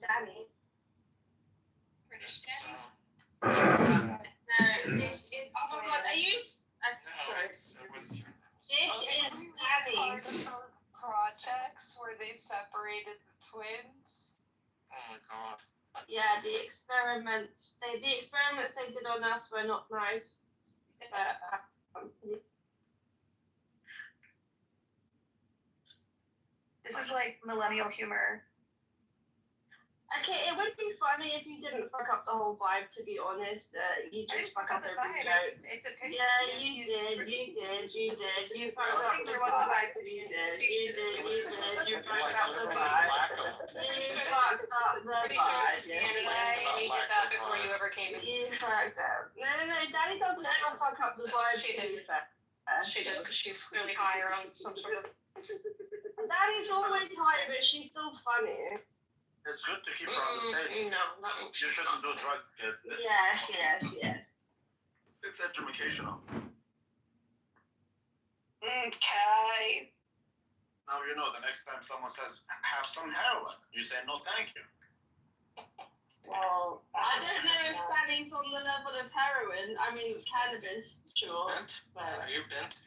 Danny. British Danny? No, oh my god, are you? Sorry. This is Danny. Projects where they separated the twins. Oh my god. Yeah, the experiments they did on us were not nice. This is like millennial humor. Okay, it would be funny if you didn't fuck up the whole vibe, to be honest. You just fuck up every joke. It's a picture. Yeah, you did. You fucked up the vibe. You did. You fucked up the vibe. You fucked up the vibe. Anyway, you did that before you ever came in. You fucked up. No, Daddy doesn't ever fuck up the vibe. She did. She did, because she's clearly higher on some sort of... Daddy's always high, but she's still funny. It's good to keep her on the stage. No. You shouldn't do drugs, kids. Yes. It's educational. Okay. Now you know the next time someone says, have some heroin, you say, no thank you. Well, I don't know if Danny's on the level of heroin. I mean, cannabis, sure. Bent? But Are you bent?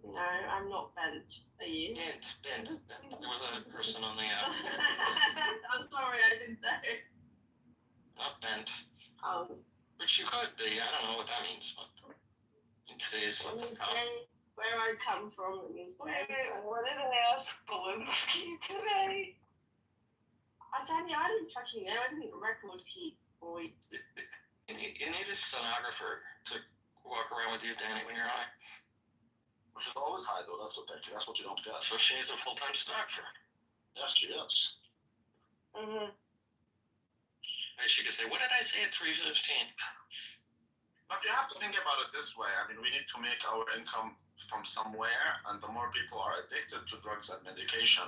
no, I'm not bent. Are you? Bent. There was a person on the I'm sorry, I didn't know. not bent. Oh, Which you could be. I don't know what that means, but in today's where I come from, it means what did I ask Belinsky today? Danny, I didn't fucking know. I didn't record keep, boy. You need a stenographer to walk around with you, Danny, when you're high. She's always high, though. That's what you don't get. So she needs a full-time stenographer. Yes, she is. Mm-hmm. And she could say, what did I say at 3:15? But you have to think about it this way. I mean, we need to make our income from somewhere, and the more people are addicted to drugs and medication,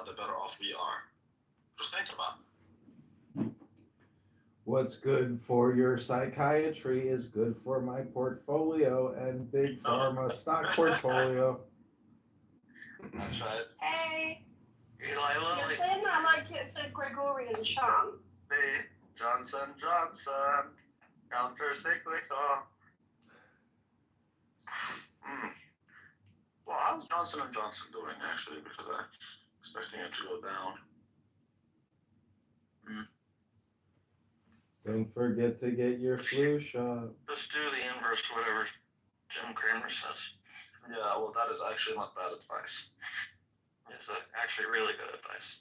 the better off we are. Just think about it. What's good for your psychiatry is good for my portfolio and big pharma stock portfolio. That's right. Hey! You're saying that like it's a Gregorian chant. Hey, Johnson, counter-cyclical. Well, how's Johnson & Johnson doing, actually? Because I'm expecting it to go down. Don't forget to get your flu shot. Just do the inverse of whatever Jim Cramer says. Yeah, well, that is actually not bad advice. It's actually really good advice.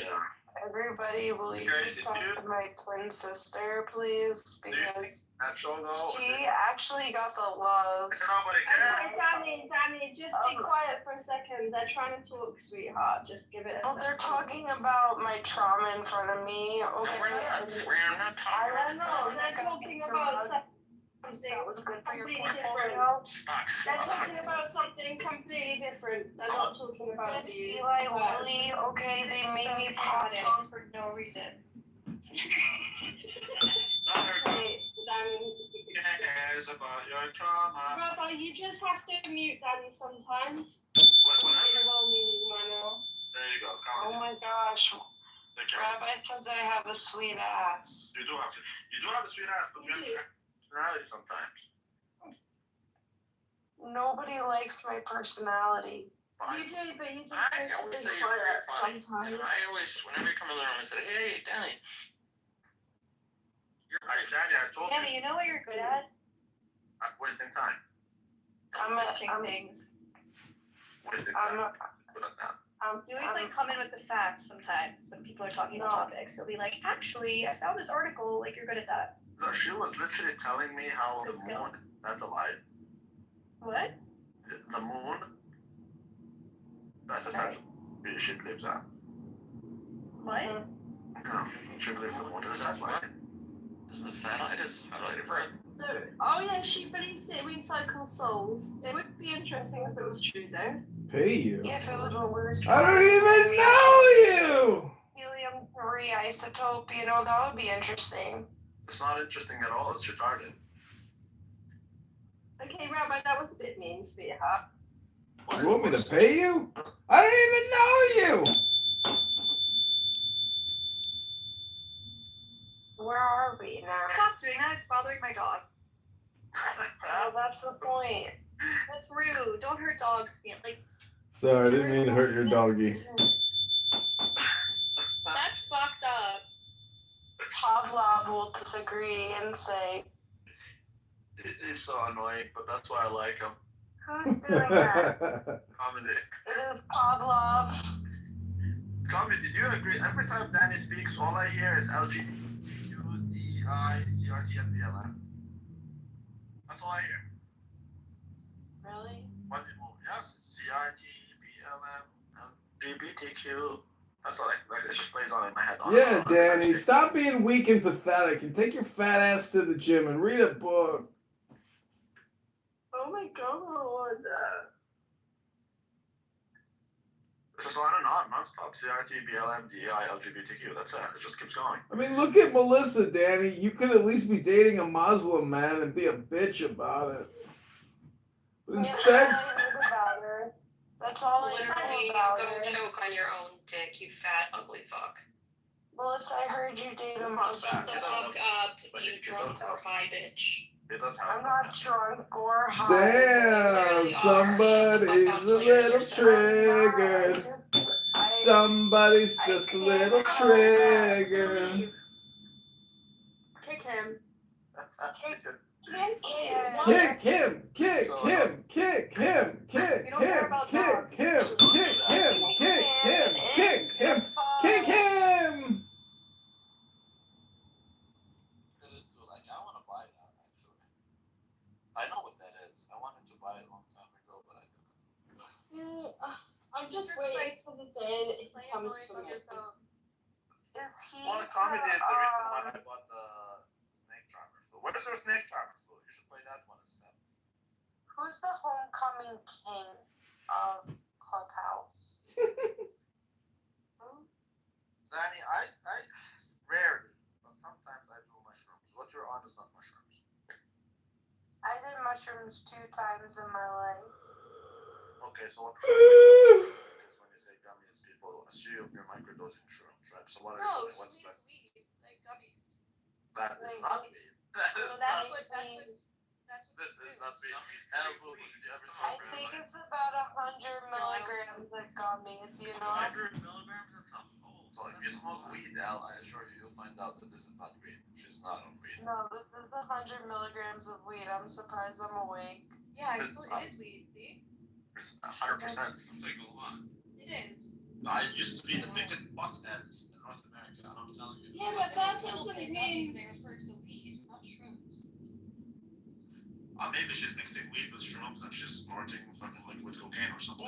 Yeah. Everybody, will you just talk to my twin sister, please? Because Natural, though. she actually got the love. Nobody cares. Okay, Danny, just be quiet for a second. They're trying to talk, sweetheart. Just give it a Well, they're talking about my trauma in front of me. No, Okay. we're not I don't talking know. They're talking about something That was good for your completely different. portfolio. They're talking about something completely different. They're not talking about you. Eli Lilly, okay, they made me pop it up. for no reason. Okay, Danny. Cares about your trauma. Rabbi, you just have to mute Danny sometimes. What? In a well-meaning manner. There you go. Oh my gosh. Take care. Rabbi says I have a sweet ass. You do have a sweet ass, but you have personality sometimes. Nobody likes my personality. You do, but you just I have to always be say you're very quiet funny. sometimes. And I always, whenever you come in the room, I say, hey, Danny. You're Hi, Daddy, I told Danny, you know what you're good at? I'm wasting time. Researching things. Wasting time. Good at that. You always like come in with the facts sometimes when people are talking about topics. You'll be like, actually, I found this article. Like, you're good at that. No, she was literally telling me how the moon had the light. What? The moon. That's essential. She believes that. What? No, she believes the moon is a satellite. Is the satellite of Earth? So, oh yeah, she believes that we cycle souls. It would be interesting if it was true, though. Pay you? Yeah, if it was a loose. I don't even know you! Helium-3 isotope, you know, that would be interesting. It's not interesting at all. It's retarded. Okay, Rabbi, that was a bit mean, sweetheart. What? You want me to pay you? I don't even know you! stop doing that. It's bothering my dog. Oh, that's the point. That's rude. Don't hurt dogs. Like, Sorry, I didn't mean to hurt your doggy. that's fucked up. Pavlov will disagree and say, It's so annoying, but that's why I like him. who's doing that? Comedy. It is Pavlov. Comedy, did you agree? Every time Danny speaks, all I hear is LGBTQ, DI, CRT, and BLM. That's all I hear. Really? What do you Yes, it's CRT, BLM, LGBTQ. That's all it just plays on in my head. Yeah, Danny, stop being weak and pathetic and take your fat ass to the gym and read a book. Oh my god. It's just on and on, non-stop. CRT, BLM, DI, LGBTQ. That's it. It just keeps going. I mean, look at Melissa, Danny. You could at least be dating a Muslim man and be a bitch about it. But instead, About her. That's all I Literally, know about go her. choke on your own dick, you fat, ugly fuck. Melissa, I heard you date a Not Muslim. bad. The fuck up, But you it drunk does or have- high bitch. It does have. I'm not drunk or high. damn, somebody's a little triggered. Somebody's just a little triggered. Kick him. Kick him, kick him, kick him, kick You don't care him, about kick dogs. him, kick him, kick him, kick him, kick him. It is too. Like, I want to buy that, actually. I know what that is. I wanted to buy it a long time ago, but I didn't. I'm just Just waiting for the day that it Play a comes noise to on me. your phone. Is he? Well, the comedy is the reason why I bought the snake charmer. So, what is your snake charmer? So, you should play that one instead. Who's the homecoming king of Clubhouse? Zanny, I rarely, but sometimes I do mushrooms. What you're on is not mushrooms. I did mushrooms 2 times in my life. Okay, so what you're is when you say gummies, people assume you're microdosing shrooms, right? So what are No, you doing? What's she that? means weed, like gummies. That is not weed. That is So not. This is not weed. Hell, boo, did you ever I smoke think marijuana? it's about 100 milligrams of gummies, you know? 100 milligrams? That's a whole. So if you smoke weed, Al, I assure you, you'll find out that this is not weed. She's not on weed. No, this is 100 milligrams of weed. I'm surprised I'm awake. Yeah, it is weed, see? 100%. Seems like a lot. It is. I used to be the biggest pothead in North America, and I'm telling you. Yeah, but that People doesn't say mean. gummies, they refer to weed, not shrooms. Maybe she's mixing weed with shrooms and she's snorting fucking liquid cocaine or something.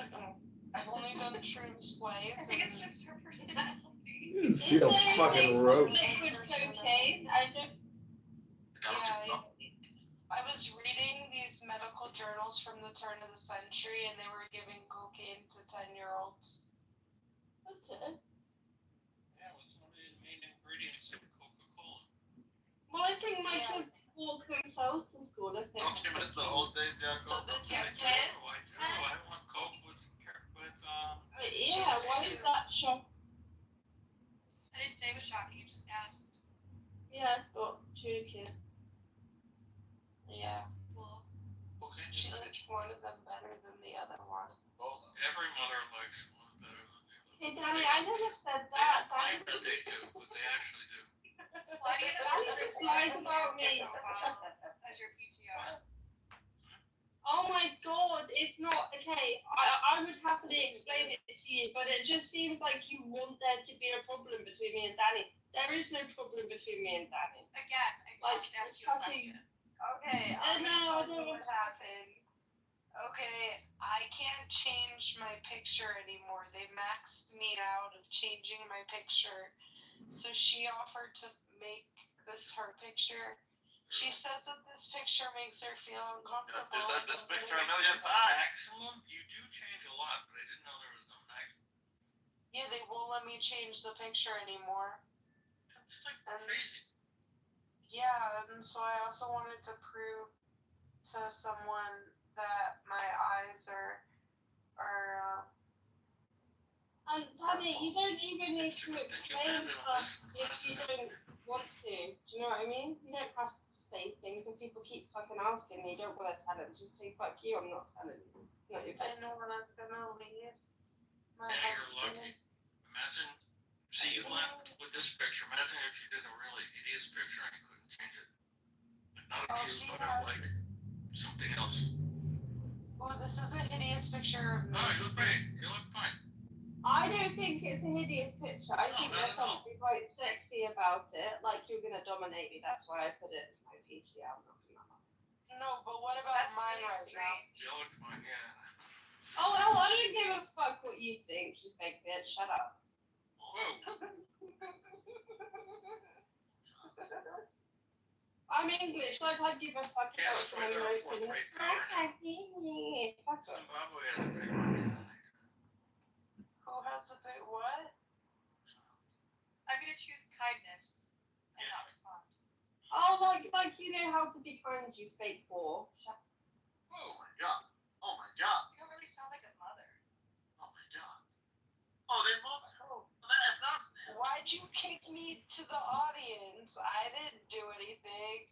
I've only done shrooms twice. I think it's just her personality. You didn't see a fucking roach. Liquid cocaine. I just. I was reading these medical journals from the turn of the century, and they were giving cocaine to 10-year-olds. Okay. Yeah, what's one of the main ingredients in Coca-Cola? Well, I think my kids walk themselves to school. I think. Don't you miss the old days, Jacob? So the I kids, do. I want Coke with Yeah, why is that shock? I didn't say it was shocking, you just asked. Yeah, but 2 kids. yeah, Cool. Cocaine she is likes one of them better than the other one. every mother likes one better than the other. Hey, Danny, I never said They that. don't claim that they do, but they actually do. Why do you Danny just lies about me. as your PTR? Oh my god, it's not okay. I would happily explain it to you, but it just seems like you want there to be a problem between me and Danny. There is no problem between me and Danny. Again, I just asked you a fucking- question. Okay, I know, I tell you don't what happened. Okay, I can't change my picture anymore. They maxed me out of changing my picture. So she offered to make this her picture. She says that this picture makes her feel uncomfortable. You said this picture a million times. Maximum? You do change a lot, but I didn't know there was a maximum. Yeah, they won't let me change the picture anymore. That's like And crazy. yeah, and so I also wanted to prove to someone that my eyes are And Danny, you don't even need to explain stuff if you don't want to. Do you know what I mean? You don't have to say things and people keep fucking asking and you don't want to tell them. Just say, fuck you, I'm not telling you. It's not your I business. know when I'm gonna leave. My Yeah, you're husband. lucky. Imagine, see, you went with this picture. Imagine if you did a really hideous picture and you couldn't change it. Like, not Oh, of you, she but had- of like something else. Oh, this is a hideous picture of me. No, you look great. You look fine. I don't think it's a hideous picture. I think No, there's not at all. something quite sexy about it. Like you're gonna dominate me. That's why I put it as my PTL. No, but what about That's mine really right now? You look fine, yeah. Oh well, I don't give a fuck what you think, you fake bitch. Shut up. Whoa. I'm English. Like I give a fuck Yeah, about that's right. They're American. for great power now. Fuck off. Zimbabwe has a big one. Who has a big what? I'm gonna choose kindness and not respond. Oh, like you know how to be kind, you fake whore. Shut Oh Whoa. my god. Oh my god. You don't really sound like a mother. Oh my god. Oh, they moved her. Oh. That is not. Why'd you kick me to the audience? I didn't do anything.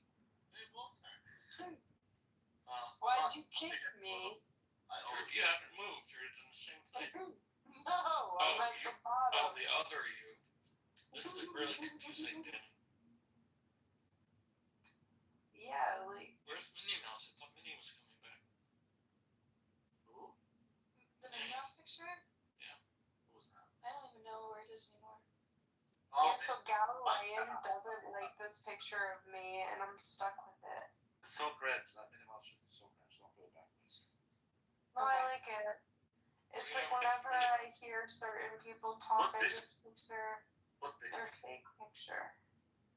They moved her. Why'd you kick me? I always. You haven't moved. You're in the same place. No, I'm at the Oh, bottom. the other you. This is really confusing, Danny. Yeah, like, Where's Minnie Mouse? I thought Minnie was coming back. Who? The Minnie Mouse picture? Who's that? I don't even know where it is anymore. Oh, yeah, so Galilean doesn't like this picture of me, and I'm stuck with it. it's so great. That minimal shit is so great. Don't go back, please. No, I like it. It's like whenever I hear certain people talk, I just picture Put their Pikachu. fake picture.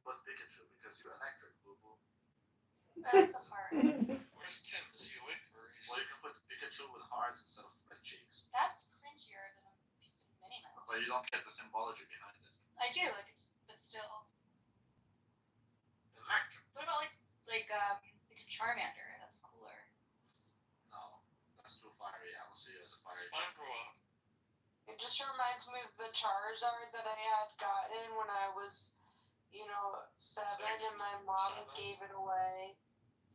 Put Pikachu because you're electric, boo boo. I like the heart. Where's Tim? Is he awake or is Well, you can put Pikachu with hearts instead of red cheeks. That's cringier than a Minnie Mouse. But you don't get the symbology behind it. I do, like it's, but still. Electric. What about like a Charmander? That's cooler. No, that's too fiery. I don't see you as a fiery. Mine grow up? It just reminds me of the Charizard that I had gotten when I was, 7, and my mom gave it away.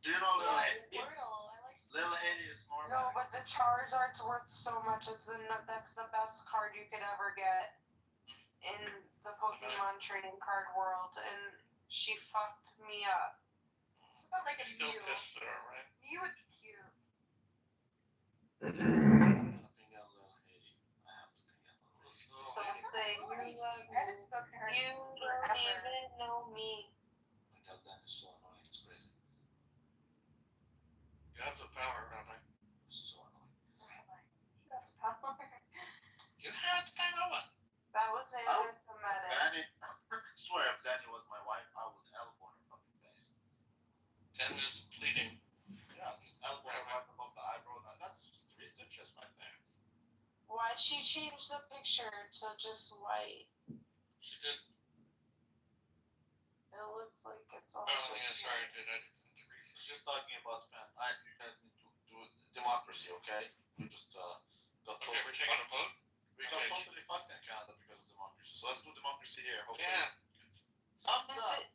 Do you know Little Yeah, Haiti? Squirtle. I like Little Squirtle. Haiti is more No, like. but the Charizard's worth so much. That's the best card you could ever get in the Pokemon trading card world, and she fucked me up. What about like a Still Mew? pissed there, right? Mew would be cute. I'm gonna ping out Little Haiti. I have to ping out Little Haiti. This little Don't lady. say Oh, you love I haven't me. spoken to her You in don't forever. even know me. My god, that is so annoying. It's crazy. You have the power, Rabbi. This is so annoying. Rabbi, you have the power. You have the power. That was anti-Semitic. Danny, I swear if Danny was my wife, I would elbow her fucking face. Tim is bleeding. Yeah, elbow her right above the eyebrow. That's 3 stitches right there. Why'd she change the picture to just white? She did. It looks like it's all Oh, yeah, just sorry, I white. did. I didn't research. We're just talking about man. You guys need to do democracy, okay? We just got Okay, we're taking a vote? We got Okay. totally fucked in Canada because of democracy. So let's do democracy here. Hopefully. Yeah. Thumbs up.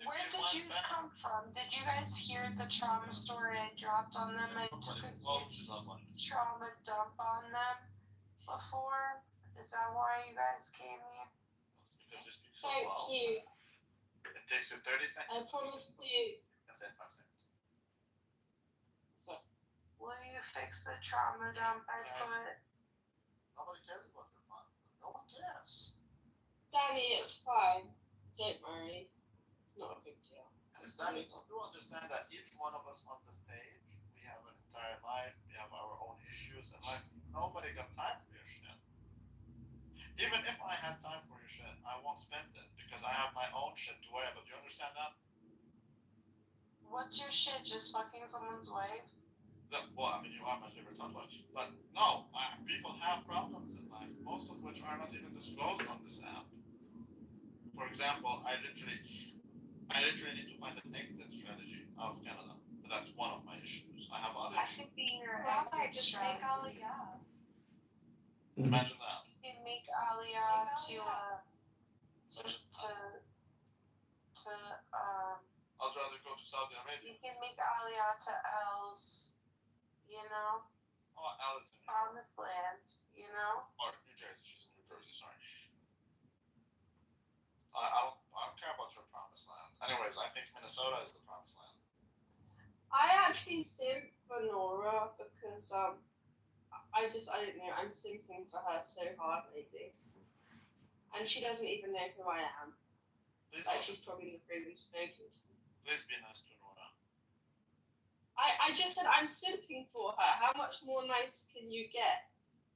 Where did you come from? Did you guys hear the trauma story I dropped on them? I took a huge trauma dump on them before. Is that why you guys came here? Because you speak so Thank well. you. It takes you 30 seconds. I promise you. I said 5 seconds. Will you fix the trauma dump I put? Nobody cares about the fun. No one cares. Danny, it's fine. Don't worry. It's not a big deal. Danny, you understand that each one of us on the stage, we have an entire life, we have our own issues, and like nobody got time for your shit. Even if I had time for your shit, I won't spend it because I have my own shit to worry about. Do you understand that? What's your shit? Just fucking someone's wife? Well, I mean, you are my favorite sandwich. But no, people have problems in life, most of which are not even disclosed on this app. For example, I literally need to find an exit strategy out of Canada. But that's one of my issues. I have other I issues. could be your Rabbi, exit just make strategy. Aliyah. Imagine that. You can make Aliyah to I'll rather go to Saudi Arabia. You can make Aliyah to L's, you know, Oh, Alice in promised land, you know. or New Jersey. She's in New Jersey. Sorry. I don't care about your promised land. Anyways, I think Minnesota is the promised land. I actually simp for Nora because I don't know, I'm simping for her so hard lately. And she doesn't even know who I am. Please, Like she's probably not really spoken to me. please be nice to Nora. I just said I'm simping for her. How much more nice can you get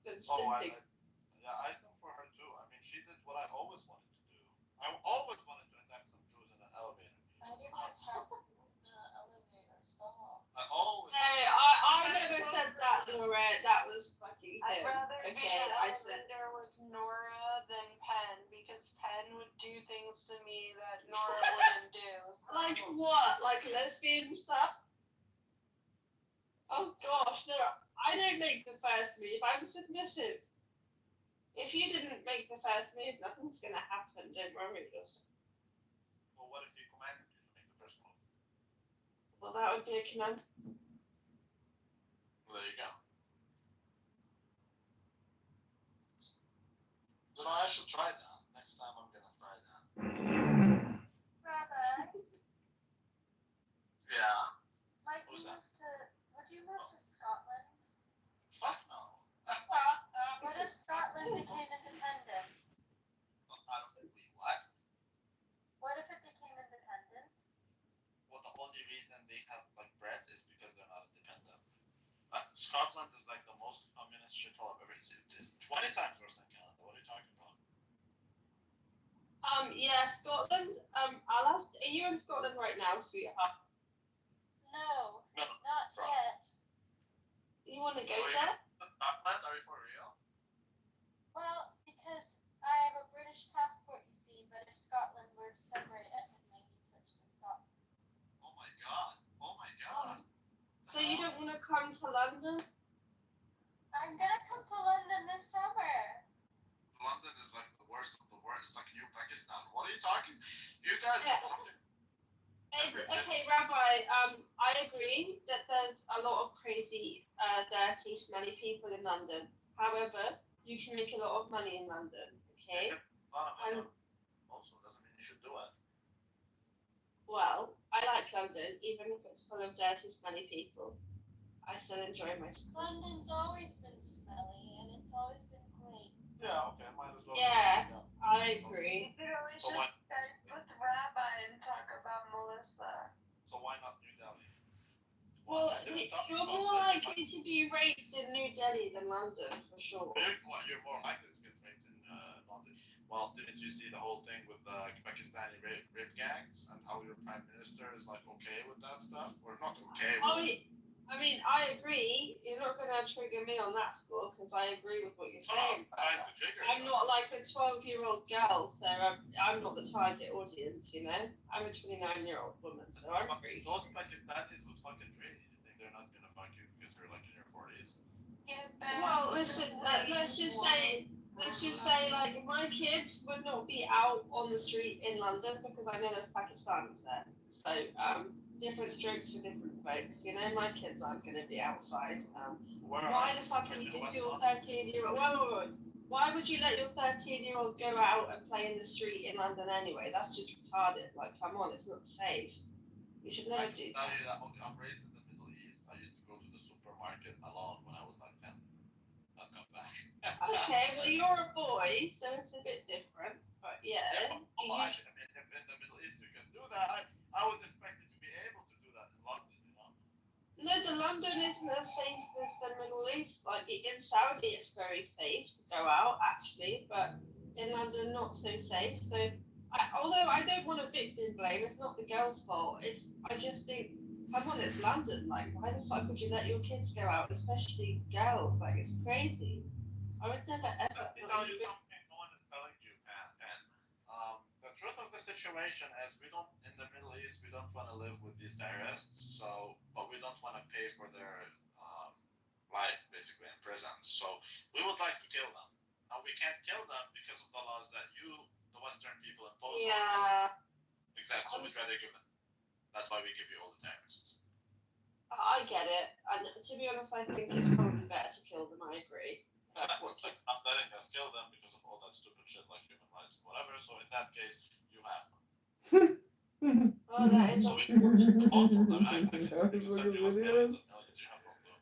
than Oh, simping? I think for her too. I mean, she did what I always wanted to do. I always wanted to attack some Jews in an elevator. I did not tell the elevator stall. I always. Hey, I never said that, Nora. That was fucking I'd him. rather be Okay, in an I said. elevator with Nora than Penn because Penn would do things to me that Nora wouldn't do. Like what? Like lesbian stuff? Oh gosh, no. I don't make the first move. I'm submissive. If you didn't make the first move, nothing's gonna happen. Don't worry yourself. Well, what if he commanded you to make the first move? Well, that would be a command. Well, there you go. So I should try that. Next time I'm gonna try that. Rabbi, Yeah. might Who's you that? would you move to Scotland? Fuck no. What if Scotland became independent? I don't think we what? What if it became independent? Well, the only reason they have like bread is because they're not independent. Scotland is like the most communist shithole I've ever seen. It's 20 times worse than Canada. What are you talking about? Yeah, Scotland. I'll ask. Are you in Scotland right now, sweetheart? No, No, not Right. yet. You want to go Oh, there? Scotland? Are you for real? Well, because I have a British passport, you see, but if Scotland were to separate, I could maybe switch to Scotland. Oh my god. Oh my god. So you don't want to come to London? I'm gonna come to London this summer. London is like the worst of the worst. It's like New Pakistan. What are you talking? You guys Yeah. something. Okay, Rabbi. I agree that there's a lot of crazy, dirty, smelly people in London. However, you can make a lot of money in London. Okay. Also doesn't mean you should do it. Well, I like London, even if it's full of dirty, smelly people. I still enjoy my. London's always been smelly, and it's always been great. Yeah, okay, might as well. Yeah. I agree. You could always So just what- Skype with Rabbi and talk about Melissa. So why not New Delhi? Well, I didn't talk you're about more that. likely to be raped in New Delhi than London, for sure. You're more likely to get raped in London. Well, didn't you see the whole thing with the Pakistani rape gangs and how your prime minister is like okay with that stuff? Or not okay with it? I mean, I agree. You're not going to trigger me on that score because I agree with what you're saying. I'm trying to trigger I'm you. not like a 12-year-old girl, so I'm not the target audience, you know? I'm a 29-year-old woman, so I'm free. Those Pakistanis would fucking train you. You think they're not gonna fuck you because you're like in your 40s? Well, listen, let's just say, like, my kids would not be out on the street in London because I know there's Pakistanis there. So, different strokes for different folks. You know, my kids aren't going to be outside. Why the fuck is your 13-year-old? Why would you let your 13-year-old go out and play in the street in London anyway? That's just retarded. Like, come on, it's not safe. You should never I do can tell that. you that I'm raised in the Middle East. I used to go to the supermarket alone when I was like 10. I'll come back. Okay, well, you're a boy, so it's a bit different. But yeah. I mean, if in the Middle East you can do that, I would expect you to be able to do that in London, you know? No, the London isn't as safe as the Middle East. Like in Saudi, it's very safe to go out, actually, but in London, not so safe. So, although I don't want to victim blame, it's not the girl's fault. I just think, come on, it's London. Like, why the fuck would you let your kids go out, especially girls? Like, it's crazy. I would never ever. Let me tell you something no one is telling you, Pan. The truth of the situation is we don't, in the Middle East, we don't want to live with these terrorists, but we don't want to pay for their life, basically, in prison. So we would like to kill them. Now, we can't kill them because of the laws that the Western people impose on us. Yeah. Exactly, so we'd rather give them. That's why we give you all the terrorists. I get it, and to be honest, I think it's probably better to kill them. I agree. I'm letting us kill them because of all that stupid shit like human rights and whatever. So in that case, you have them. Oh, that is So we can vote for them. I can Look at send you videos. millions of millions. You have no clue.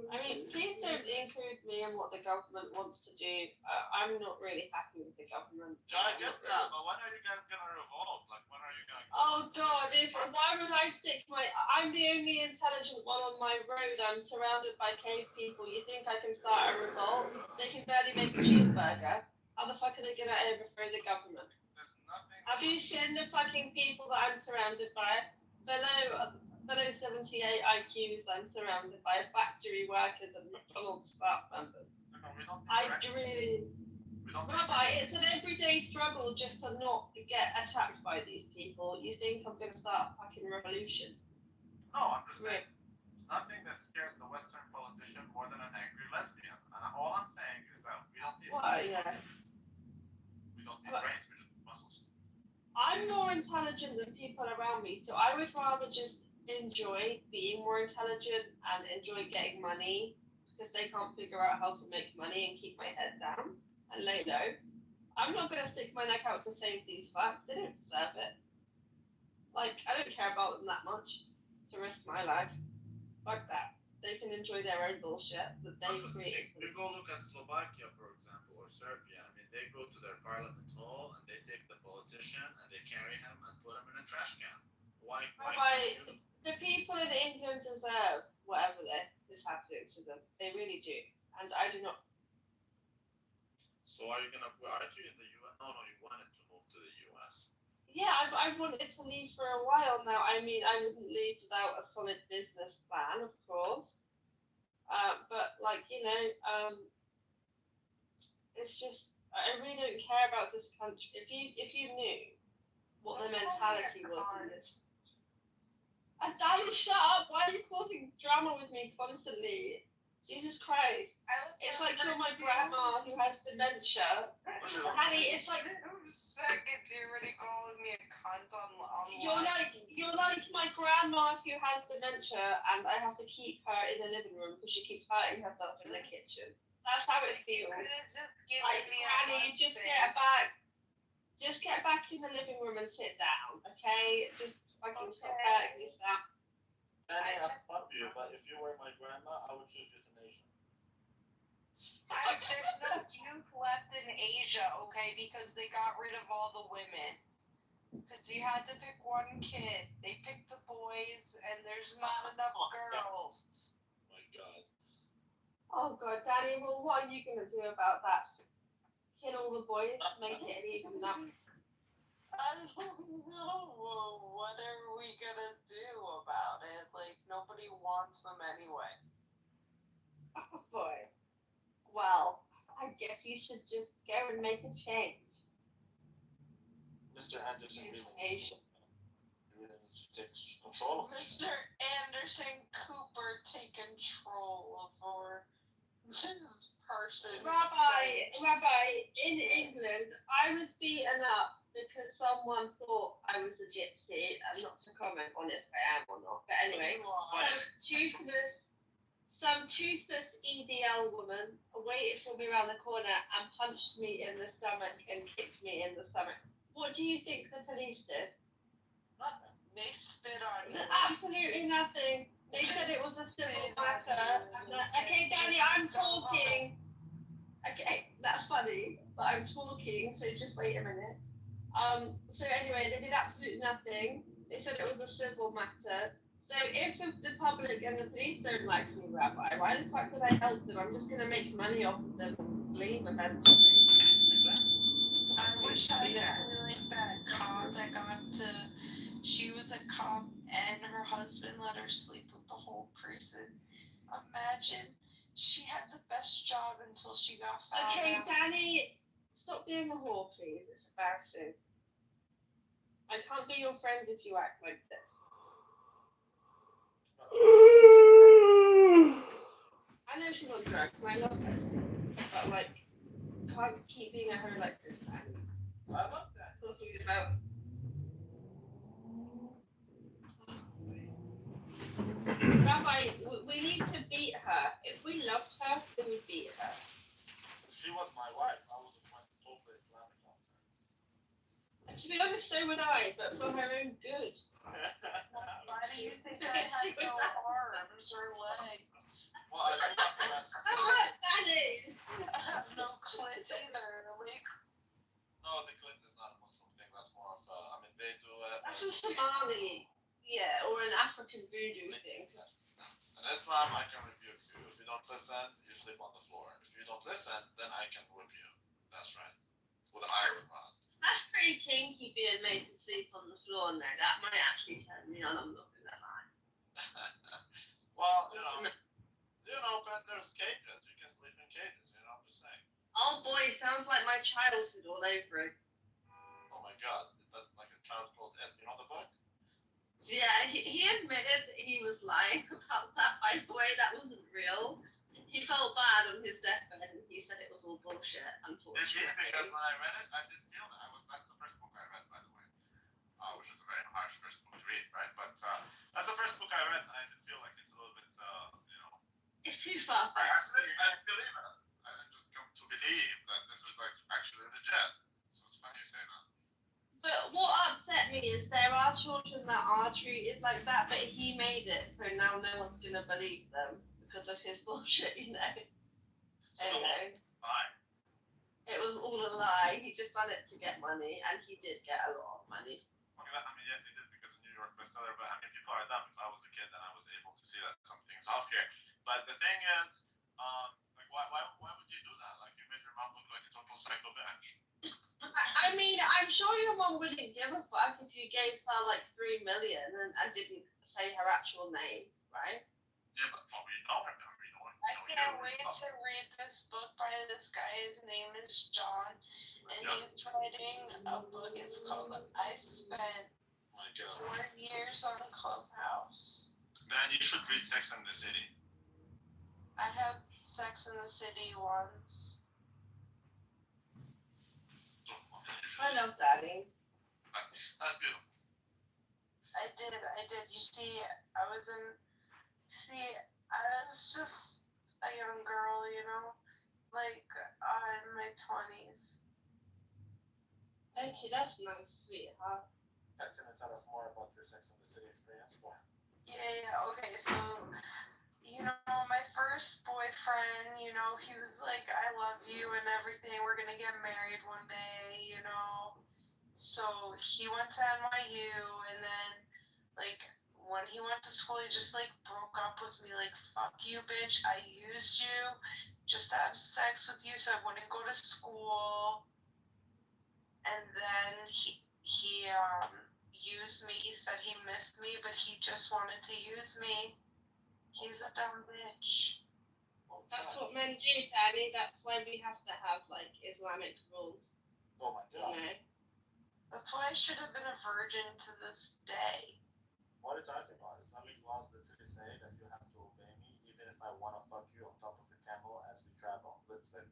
I mean, please don't include me in what the government wants to do. I'm not really happy with the government. Yeah, I get that, but when are you guys gonna revolt? Like, when are you gonna? Oh God! Why would I stick my? I'm the only intelligent one on my road. I'm surrounded by cave people. You think I can start a revolt? They can barely make a cheeseburger. How the fuck are they gonna overthrow the government? There's nothing. Have you seen the fucking people that I'm surrounded by? Below 78 IQs, I'm surrounded by factory workers and McDonald's staff members. No, we don't. I really. We don't. Rabbi, it's an everyday struggle just to not get attacked by these people. You think I'm going to start a fucking revolution? No, I'm just saying. It's nothing that scares the Western politician more than an angry lesbian. And all I'm saying is that we don't need. Well, yeah. We don't need brains. We just need muscles. I'm more intelligent than people around me, so I would rather just enjoy being more intelligent and enjoy getting money because they can't figure out how to make money and keep my head down and lay low. I'm not going to stick my neck out to save these fucks. They don't deserve it. Like, I don't care about them that much to risk my life. Fuck that. They can enjoy their own bullshit that they create. We go look at Slovakia, for example, or Serbia. I mean, they go to their parliament hall and they take the politician and they carry him and put him in a trash can. Why? The people in England deserve whatever is happening to them. They really do. And I do not. So are you in the US? No, you wanted to move to the US. Yeah, I've wanted to leave for a while now. I mean, I wouldn't leave without a solid business plan, of course. But like, it's just I really don't care about this country. If you knew what the mentality was in this. And Danny, shut up! Why are you causing drama with me constantly? Jesus Christ! It's like you're my grandma who has dementia. Danny, it's like Second, you already called me a cunt on you're like my grandma who has dementia, and I have to keep her in the living room because she keeps hurting herself in the kitchen. That's how it feels. Like, Granny, just get back. Just get back in the living room and sit down, okay? Just fucking stop hurting yourself. Danny, I love you, but if you were my grandma, I would choose euthanasia. There's no youth left in Asia, okay? Because they got rid of all the women. Because you had to pick one kid. They picked the boys, and there's not enough girls. My God. Oh God, Daddy, well, what are you going to do about that? Kill all the boys, make it even up? I don't know. What are we gonna do about it? Like, nobody wants them anyway. Oh boy. Well, I guess you should just go and make a change. Mr. Anderson really needs to take control of this. Mr. Anderson Cooper, take control over this person. Rabbi, in England, I was beaten up because someone thought I was a gypsy, and not to comment on if I am or not. But anyway, some toothless EDL woman waited for me around the corner and punched me in the stomach and kicked me in the stomach. What do you think the police did? Nothing. They spit on you. Absolutely nothing. They said it was a civil matter. Okay, Danny, I'm talking. Okay, that's funny, but I'm talking, so just wait a minute. So anyway, they did absolutely nothing. They said it was a civil matter. So if the public and the police don't like me, Rabbi, why the fuck would I help them? I'm just going to make money off of them and leave eventually. Exactly. I wish I knew like that cop that got to. She was a cop and her husband let her sleep with the whole prison. Imagine. She had the best job until she got found Okay, out. Danny, stop being a whore, please. It's embarrassing. I can't be your friend if you act like this. I know she's on drugs, and I love her too. But, like, can't keep being a hoe like this, Danny. I love that. Talking about... Rabbi, we need to beat her. If we loved her, we would beat her. If she was my wife, I would have went totally Islamic on her. And to be honest, so would I, but for her own good. Why do you think I have no arms or legs? Well, I do not dress. Danny! I have no clit either. Like, No, the clit is not a Muslim thing. That's more of I mean, they do That's a Somali, yeah, or an African voodoo thing. In Islam, I can rebuke you. If you don't listen, you sleep on the floor. If you don't listen, then I can whip you. That's right. With an iron rod. That's pretty kinky being made to sleep on the floor now. That might actually turn me on, I'm not gonna lie. Well, but there's cages. You can sleep in cages, I'm just saying. Oh boy, sounds like my childhood all over again. Oh my god, is that like a child called Ed? You know the book? Yeah, he admitted he was lying about that, by the way, that wasn't real. He felt bad on his deathbed and he said it was all bullshit, Did he? unfortunately. Because when I read it, I did feel that. That's the first book I read, by the way. Which is a very harsh first book to read, right? But that's the first book I read, and I did feel like it's a little bit, It's too far I fetched. believe it. I just come to believe that this is like actually legit. So it's funny you say that. But what upset me is there are children that are treated like that, but he made it, so now no one's gonna believe them because of his bullshit, So Anyway, Why? it was all a lie. He just done it to get money, and he did get a lot of money. Okay, I mean, yes, he did because of New York bestseller, but I mean, people are dumb. If I was a kid, then I was able to see that something's off here. But the thing is, like, why would you do that? Like, you made your mom look like a total psycho bitch. I mean, I'm sure your mom wouldn't give a fuck if you gave her like 3 million and I didn't say her actual name, right? Yeah, but we know her now. I can't wait to read this book by this guy. His name is John, and he's writing a book. It's called I Spent 4 Years on Clubhouse. Man, you should read Sex and the City. I had Sex in the City once. I love Daddy. That's beautiful. I did. You see, I was just a young girl, like in my 20s. Okay, that's nice, sweetheart. Can you tell us more about your Sex and the City experience? Go ahead. Yeah, okay, so, my first boyfriend, he was like, I love you and everything, we're gonna get married one day, So he went to NYU, and then, like, when he went to school, he just, like, broke up with me, like, fuck you, bitch, I used you just to have sex with you so I wouldn't go to school. And then he used me. He said he missed me, but he just wanted to use me. He's a dumb bitch. That's what men do, Daddy. That's why we have to have, like, Islamic rules. Oh my god. That's why I should have been a virgin to this day. What are you talking about? Islamic laws literally say that you have to obey me even if I want to fuck you on top of a camel as we travel. Literally.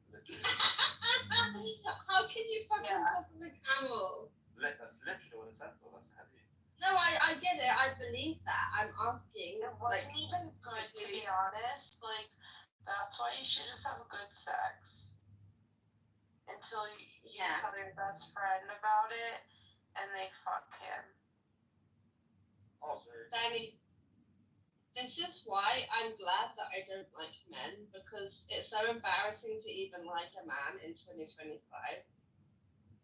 How can you fuck on top of a camel? That's literally what it says, though. That's heavy. No, I get it. I believe that. I'm asking. It wasn't even good, to be honest. Like, that's why you should just have good sex. Until you tell your best friend about it, and they fuck him. Oh, sorry. Danny, this is why I'm glad that I don't like men, because it's so embarrassing to even like a man in 2025.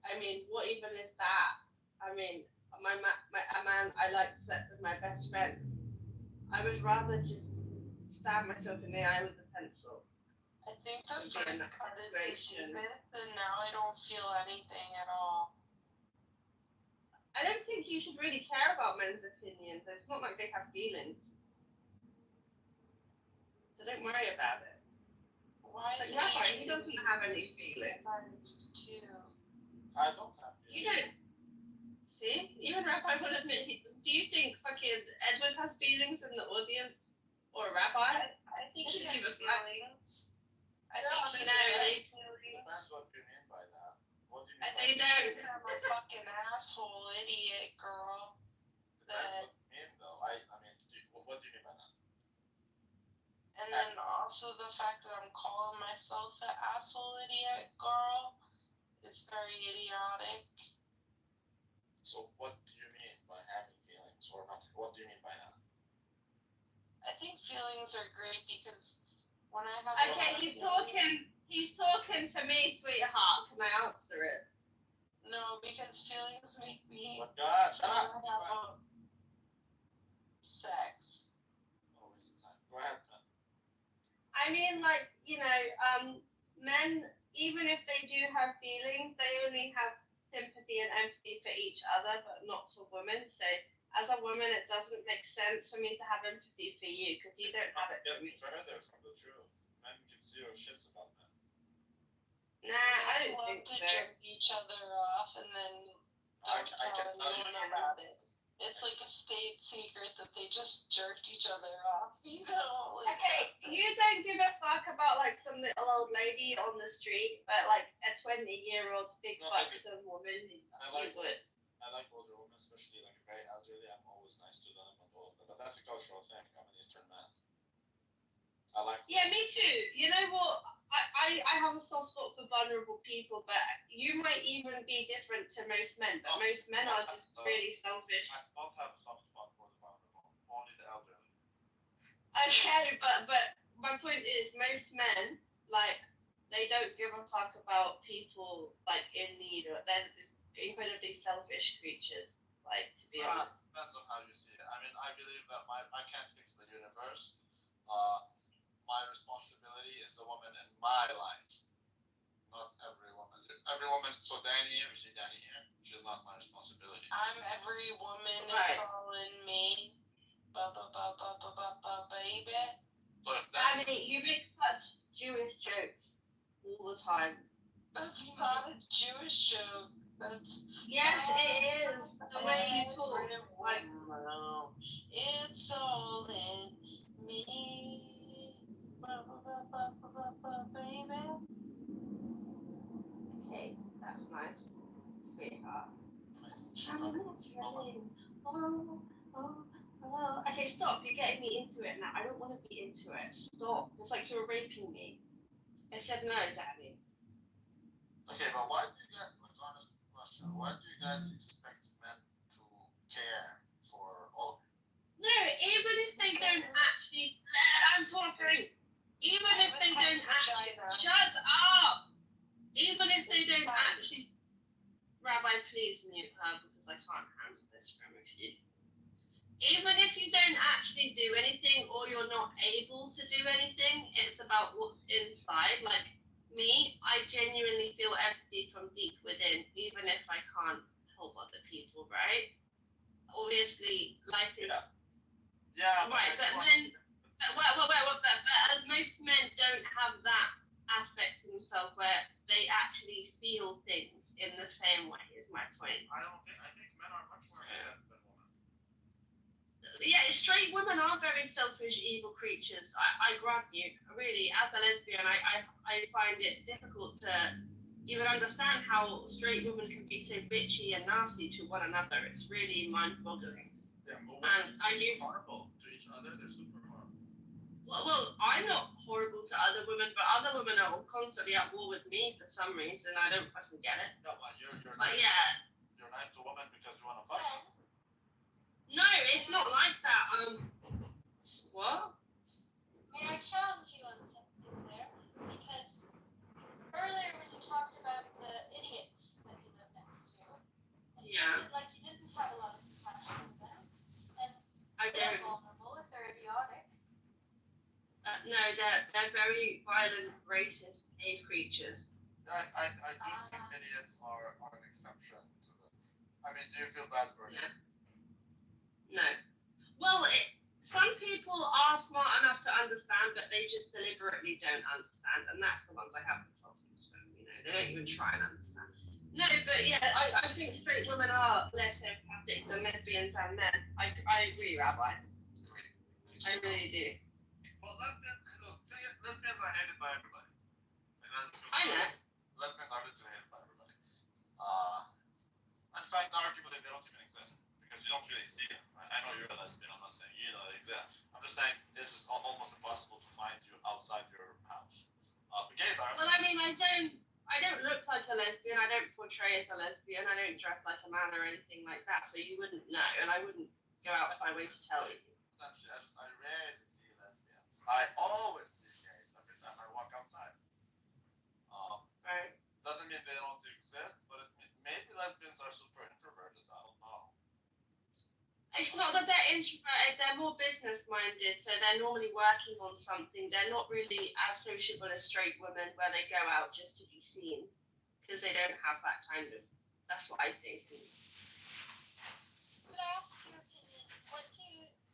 I mean, what even is that? I mean, a man I like slept with my best friend. I would rather just stab myself in the eye with a pencil. I think the first part is myth, and now I don't feel anything at all. I don't think you should really care about men's opinions. It's not like they have feelings. So don't worry about it. Why is Rabbi, he doesn't have any feelings. I don't have feelings. You don't. See? Even Rabbi will admit. Do you think fucking Edward has feelings in the audience? Or Rabbi? I think he has feelings. I think he has feelings. Depends what you mean by that. What do you I mean think don't. I'm a fucking asshole, idiot girl. Depends what you mean, though. I mean, what do you mean by that? And then also the fact that I'm calling myself an asshole idiot girl is very idiotic. So what do you mean by having feelings or not? What do you mean by that? I think feelings are great because when I have Okay, he's talking to me, sweetheart. Can I answer it? No, because feelings make me But God, shut wanna up. have sex. No waste of time. Go ahead, Ben. I mean, like, men, even if they do have feelings, they only have sympathy and empathy for each other, but not for women. So, as a woman, it doesn't make sense for me to have empathy for you because you don't have it for Getting me. further from the truth. Men give zero shits about that. Nah, I They don't love think to so. jerk each other off and then I don't can tell tell you. anyone about it. It's like a state secret that they just jerked each other off, you know? Like, Okay, you don't give a fuck about like some little old lady on the street, but like a 20-year-old big No, I do. buxom woman, I you like would. I like older women, especially like very elderly. I'm always nice to them and all of that. But that's a cultural thing. I'm an Eastern man. I like. Yeah, me too. You know what? I have a soft spot for vulnerable people, but you might even be different to most men. But most men are just really selfish. I don't have a soft spot for the vulnerable. Only the elderly. Okay, but my point is, most men like they don't give a fuck about people like in need, or they're just incredibly selfish creatures. Like, to be honest. Depends on how you see it. I mean, I believe that I can't fix the universe. My responsibility is the woman in my life, not every woman. Every woman. So Danny here, you see Danny here. She's not my responsibility. I'm every woman, Right. it's all in me. Baby. So if Danny, Danny, you make such Jewish jokes all the time. That's not a Jewish joke. That's Yes, it is. The way you talk. Like, it's all in me. Baby. okay, that's nice, sweetheart. she's not a woman. Okay, stop. You're getting me into it now. I don't want to be into it. Stop. It's like you're raping me. I said no, Daddy. Okay, but why do you guys, like, honest question, why do you guys expect men to care for all of you? No, even if they don't actually. I'm talking. Even if they don't actually. Shut up! Even if they don't actually. Rabbi, please mute her because I can't handle this from with you. Even if you don't actually do anything or you're not able to do anything, it's about what's inside. Like me, I genuinely feel empathy from deep within, even if I can't help other people, right? Obviously, life is. Yeah, Right, but most men don't have that aspect to themselves where they actually feel things in the same way, is my point. I think men are much more empathetic than women. Yeah, straight women are very selfish, evil creatures. I grant you. Really, as a lesbian, I find it difficult to even understand how straight women can be so bitchy and nasty to one another. It's really mind-boggling. Yeah, but And I use. horrible to each other. They're super horrible. Well, I'm not horrible to other women, but other women are constantly at war with me for some reason. I don't fucking get it. No, but you're But nice. yeah. You're nice to women because you want to fuck. No, it's not like that. What? May I challenge you on something there? Because earlier when you talked about the idiots that you live next to, and you Yeah. said, like, you didn't have a lot of compassion for them, and I they're don't. vulnerable if they're idiotic. No, they're very violent, racist, gay creatures. I do think idiots are an exception to the. I mean, do you feel bad for them? No. Well, some people are smart enough to understand, but they just deliberately don't understand, and that's the ones I have the problems with. You know, they don't even try and understand. No, but yeah, I think straight women are less empathic than lesbians and men. I agree, Rabbi. I really do. Well, lesbians are hated by everybody. I know. Lesbians are literally hated by everybody. In fact, arguably, they don't even exist because you don't really see them. I know you're a lesbian. I'm not saying you know they exist. I'm just saying it's almost impossible to find you outside your house. But gays are. Well, I mean, I don't look like a lesbian. I don't portray as a lesbian. I don't dress like a man or anything like that. So you wouldn't know, and I wouldn't go out of my way to tell you. I rarely see lesbians. I always see gays every time I walk outside. Right. Doesn't mean they don't exist, but maybe lesbians are super introverted. I don't know. It's not that they're introverted, they're more business minded, so they're normally working on something. They're not really as sociable as straight women where they go out just to be seen, because they don't have that kind of, that's what I think. Could I ask your opinion? What do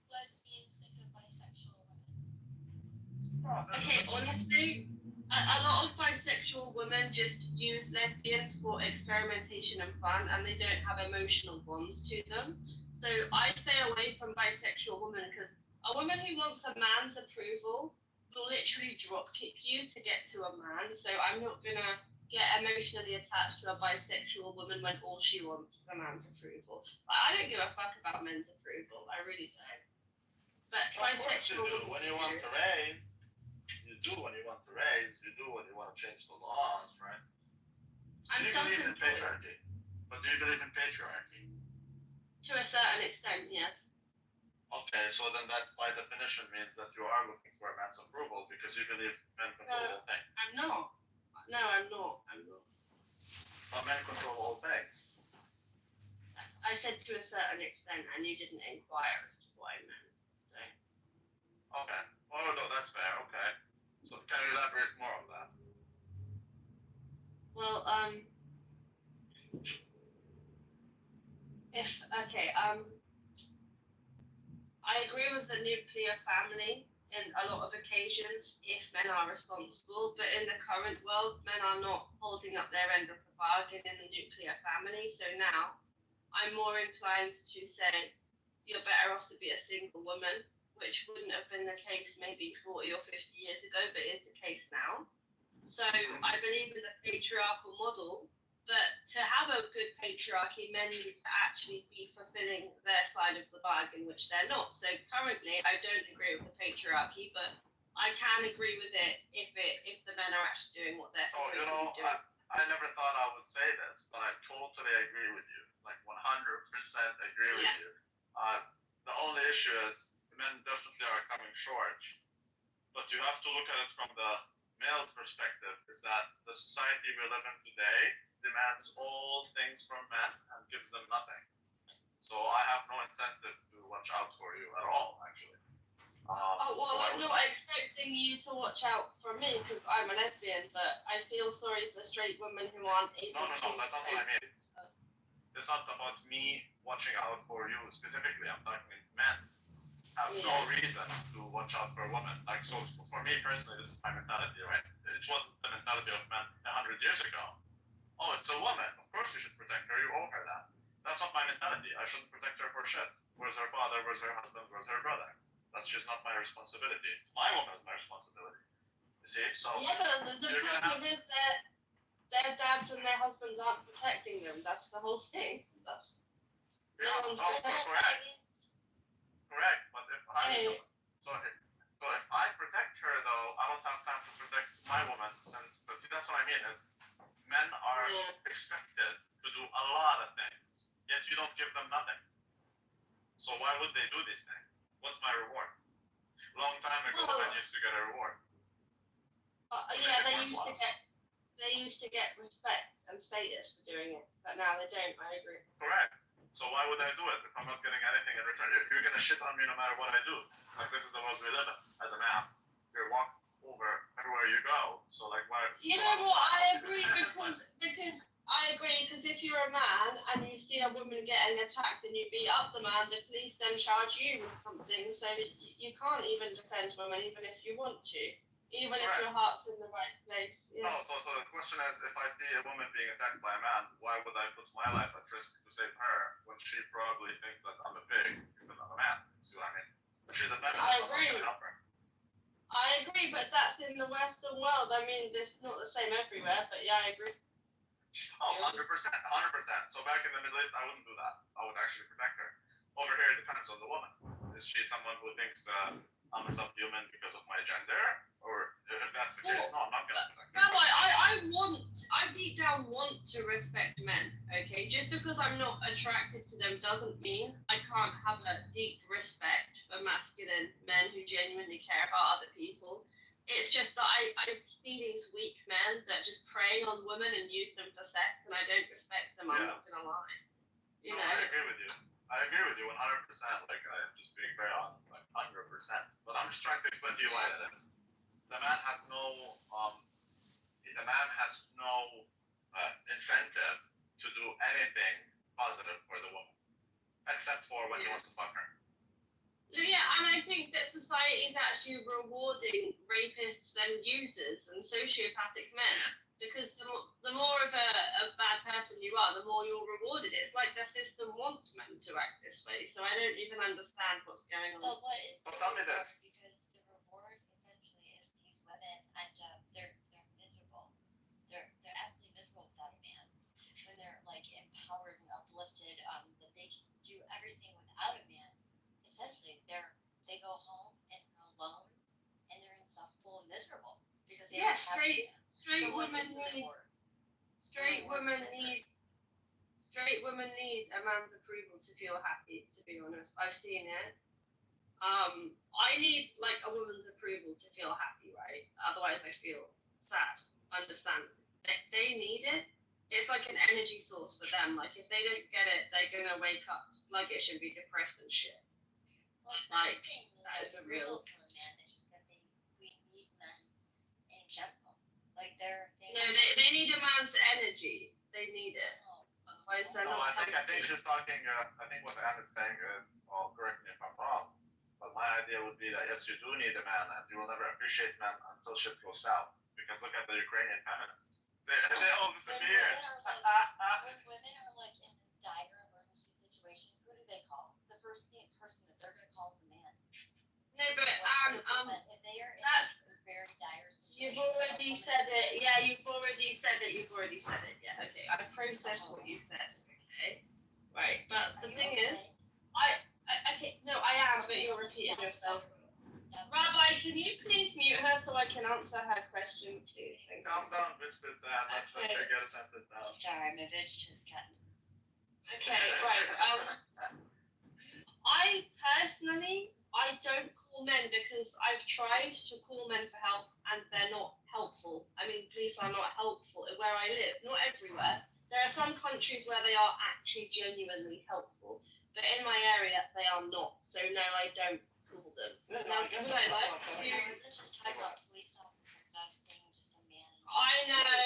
lesbians think of bisexual women? Okay, honestly, a lot of bisexual women just use lesbians for experimentation and fun, and they don't have emotional bonds to them. So I stay away from bisexual women because a woman who wants a man's approval will literally drop kick you to get to a man. So I'm not gonna get emotionally attached to a bisexual woman when all she wants is a man's approval. I don't give a fuck about men's approval. I really don't. But Of course you bisexual do. When you want to raise, you do when you want to raise. You do when you want to change the laws, right? I'm Do you believe in self-employed. patriarchy? But do you believe in patriarchy? To a certain extent, yes. Okay, so then that by definition means that you are looking for a man's approval because you believe men control all things. I'm not. No, I'm not. But men control all things. I said to a certain extent, and you didn't inquire as to what I meant. So. Okay. Oh no, that's fair. Okay. So can you elaborate more on that? Well, I agree with the nuclear family in a lot of occasions if men are responsible, but in the current world, men are not holding up their end of the bargain in the nuclear family. So now, I'm more inclined to say you're better off to be a single woman, which wouldn't have been the case maybe 40 or 50 years ago, but is the case now. So I believe in the patriarchal model, but to have a good patriarchy, men need to actually be fulfilling their side of the bargain, which they're not. So currently, I don't agree with the patriarchy, but I can agree with it if the men are actually doing what they're supposed to be doing. I never thought I would say this, but I totally agree with you. Like 100% agree with you. The only issue is men definitely are coming short, but you have to look at it from the male's perspective. Is that the society we live in today demands all things from men and gives them nothing. So I have no incentive to watch out for you at all, actually. I'm not expecting you to watch out for me because I'm a lesbian, but I feel sorry for straight women who aren't able to. No, that's not what I mean. It's not about me watching out for you specifically. I'm talking men have no reason to watch out for a woman. Like, so for me personally, this is my mentality, right? It wasn't the mentality of men 100 years ago. Oh, it's a woman. Of course you should protect her. You owe her that. That's not my mentality. I shouldn't protect her for shit. Where's her father? Where's her husband? Where's her brother? That's just not my responsibility. My woman is my responsibility. You see? So yeah, but the problem is that their dads and their husbands aren't protecting them. That's the whole thing. Correct. Correct. But if I protect her though, I don't have time to protect my woman. But see, that's what I mean. Men are expected to do a lot of things, yet you don't give them nothing. So why would they do these things? What's my reward? Long time ago, men used to get a reward. They used to get respect and status for doing it, but now they don't. I agree. Correct. So why would I do it if I'm not getting anything in return? You're gonna shit on me no matter what I do. Like, this is the world we live in as a man. You're walking over everywhere you go. So like, why? You know what? I agree because if you're a man and you see a woman getting attacked and you beat up the man, the police then charge you with something. So you can't even defend women even if you want to, even if your heart's in the right place. Yeah. No, so the question is, if I see a woman being attacked by a man, why would I put my life at risk to save her when she probably thinks that I'm a pig because I'm a man? See what I mean? She's a feminist. I agree. I'm not gonna help her. I agree, but that's in the Western world. I mean, it's not the same everywhere, but yeah, I agree. Oh, 100%. So back in the Middle East, I wouldn't do that. I would actually protect her. over here it depends on the woman. Is she someone who thinks I'm a subhuman because of my gender, or if that's the case, no, I'm not gonna. Rabbi, I deep down want to respect men, okay? Just because I'm not attracted to them doesn't mean I can't have a deep respect for masculine men who genuinely care about other people. It's just that I see these weak men that just prey on women and use them for sex, and I don't respect them, I'm not gonna lie. You know? I agree with you. I agree with you 100%. Like, I'm just being very honest, like 100%. But I'm just trying to explain to you why it is. The man has no incentive to do anything positive for the woman, except for when he wants to fuck her. Yeah, and I think that society is actually rewarding rapists and users and sociopathic men, because the more of a bad person you are, the more you're rewarded. It's like the system wants men to act this way, so I don't even understand what's going on. But what is the Tell me reward? this. Because the reward essentially is these women end up they're miserable. They're absolutely miserable without a man. When they're like empowered and uplifted, that they can do everything without a man. Essentially, they go home and they're alone and they're insufferable and miserable because they don't have a man. Straight So what women is the need reward? straight women need a man's approval to feel happy, to be honest. I've seen it. I need like a woman's approval to feel happy, right? Otherwise I feel sad. Understand? They need it. It's like an energy source for them. Like if they don't get it, they're gonna wake up sluggish and be depressed and shit. Well, it's Like, not anything that is a real- for a man. It's just that we need men in general. Like they need a man's energy. They need it. Otherwise they're No, not I think healthy. she's talking. I think what Anne is saying is, well, correct me if I'm wrong, but my idea would be that yes, you do need a man, and you will never appreciate men until shit goes south. Because look at the Ukrainian feminists; they all disappeared. when women are like in a dire emergency situation, who do they call? The first person that they're gonna call is a man. No, but if they are in a very dire situation. you've already said it. Yeah, you've already said it. Yeah, okay. I processed what you said. Okay. Right, but the thing is, I am, but you're repeating yourself. Rabbi, can you please mute her so I can answer her question, please? Thank you. Calm down, bitch. Let's Okay. get a sentence down. Sorry, my vegetable's gotten. Okay, right. I personally, I don't call men because I've tried to call men for help and they're not helpful. I mean, police are not helpful where I live, not everywhere. There are some countries where they are actually genuinely helpful, but in my area they are not. So no, I don't call them. Now, would I like to? Let's just talk about police officer dusting just a man. I know.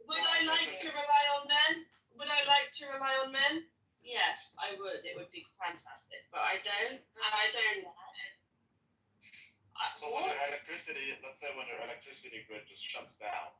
Would I like to rely on men? Would I like to rely on men? Yes, I would. It would be fantastic, but I don't. And I don't. So when your electricity, let's say when your electricity grid just shuts down,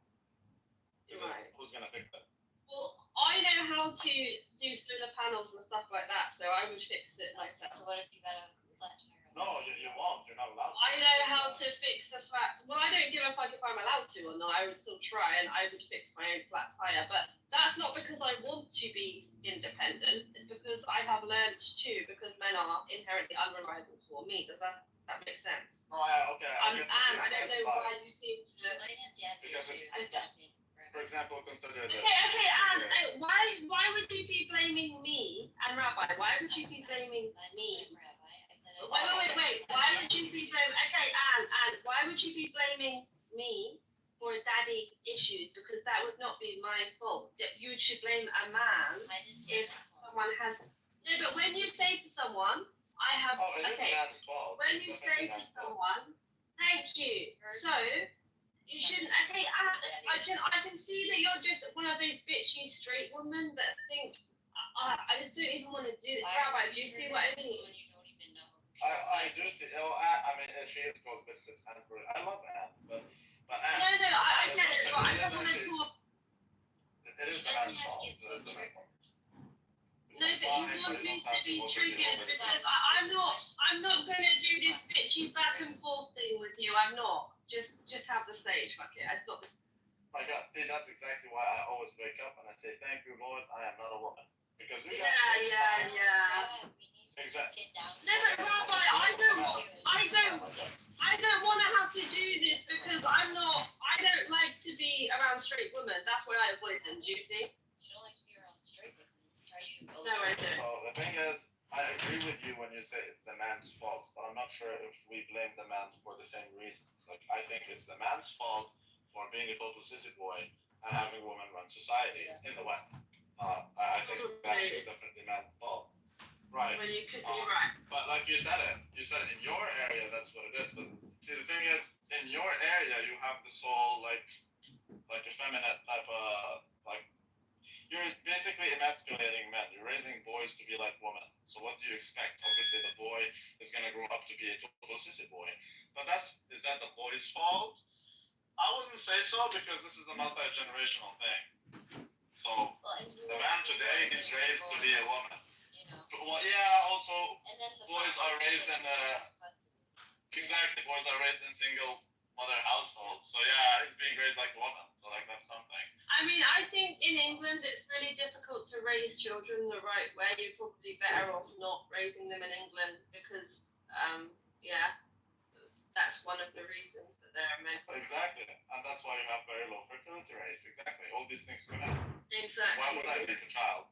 Right. who's gonna fix it? Well, I know how to do solar panels and stuff like that, so I would fix it myself. So what if you got a flat tire? No, you won't. You're not allowed to. I know how to fix the fact. Well, I don't give a fuck if I'm allowed to or not. I would still try, and I would fix my own flat tire. But that's not because I want to be independent. It's because I have learned to. Because men are inherently unreliable for me. Does that make sense? No, okay. And I don't know why you seem to. She might have dad Because issues. I don't. For example, consider this. Okay, Anne. Why would you be blaming me and Rabbi? Why would you be blaming me? Wait. Why would you be blaming? Okay, Anne. Why would you be blaming me for daddy issues? Because that would not be my fault. You should blame a man if someone has. No, but when you say to someone, I have. Okay. When you say to someone, thank you. So you shouldn't. Okay, I can see that you're just one of those bitchy straight women that think. I just don't even want to do this. Rabbi, do you see what I mean? I do see. I mean, she is called bitch this time for it. I love Anne, but Anne. No, I get it, but I don't want to talk. It is She doesn't Anne's have to fault. get so triggered. No, but you want me to be triggered because I'm not gonna do this bitchy back and forth thing with you. I'm not. Just have the stage. Fuck it. I stopped. My God, see, that's exactly why I always wake up and I say, "Thank you, Lord, I am not a woman." Because we Yeah. We need Exactly. get down. No, but Rabbi, I don't want to have to do this because I don't like to be around straight women. That's why I avoid them. Do you see? You don't like to be around straight women. Are you? No, I don't. So the thing is, I agree with you when you say it's the man's fault, but I'm not sure if we blame the man for the same reasons. Like, I think it's the man's fault for being a total sissy boy and having women run society in the West. I think that is definitely man's fault. Right. Well, you could be right. But like you said it in your area, that's what it is. But see, the thing is, in your area, you have this whole like effeminate type of like. You're basically emasculating men. You're raising boys to be like women. So what do you expect? Obviously, the boy is gonna grow up to be a total sissy boy. But is that the boy's fault? I wouldn't say so because this is a multi-generational thing. So the man today is raised to be a woman. Well, yeah. Also, boys are raised in boys are raised in single mother households. So yeah, he's being raised like a woman. So like that's something. I mean, I think in England it's really difficult to raise children the right way. You're probably better off not raising them in England because, that's one of the reasons that they're men. Exactly, and that's why you have very low fertility rates. Exactly, all these things connect. Exactly. Why would I make a child?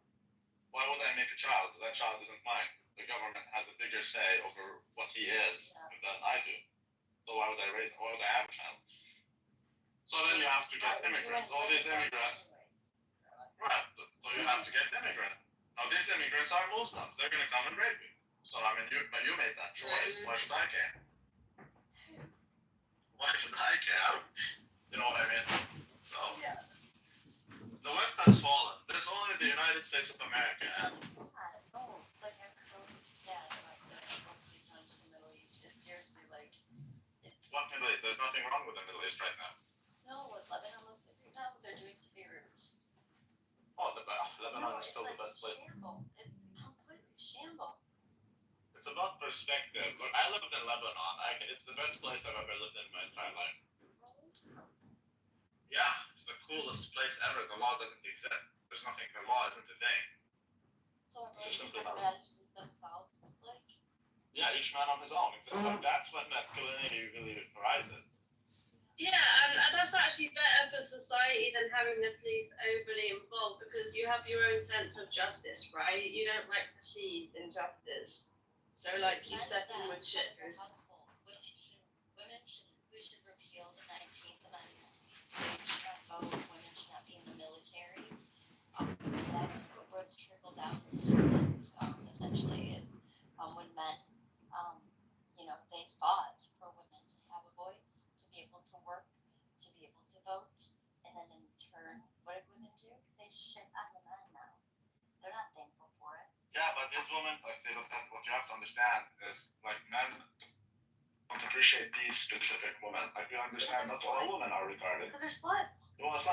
Why would I make a child? That child isn't mine. The government has a bigger say over what he is than I do. So why would I raise him? Why would I have a child? So then you have to get immigrants. All these immigrants. Right. So you have to get immigrants. Now these immigrants are Muslims. They're gonna come and rape you. So I mean, you made that choice. Why should I care? Why should I care? You know what I mean? So the West has fallen. There's only the United States of America. And Like I'm so sad about that. We've gone to the Middle East. It's seriously like. what Middle East? There's nothing wrong with the Middle East right now. No, what Lebanon looks like right now, what they're doing to Beirut. Oh, Lebanon is still the best place. Shambles. It's completely shambles. It's about perspective. Look, I lived in Lebanon. It's the best place I've ever lived in my entire life. Yeah, it's the coolest place ever. The law doesn't exist. There's nothing. The law isn't a thing. So everybody manages themselves, like. Yeah, each man on his own. Except that's when masculinity really rises. Yeah, and that's actually better for society than having the police overly involved because you have your own sense of justice, right? You don't like to see injustice. So, like, you step in with shit. We should repeal the 19th Amendment. We should not vote. Women should not be in the military. That's where the trickle down essentially is when men, they fought for women to have a voice, to be able to work, to be able to vote, and then in turn, what did women do? They shit on the men now. They're not thankful for it. Yeah, but these women, what you have to understand is, like, men don't appreciate these specific women. Like, you understand not all women are retarded. Because they're sluts. Well, it's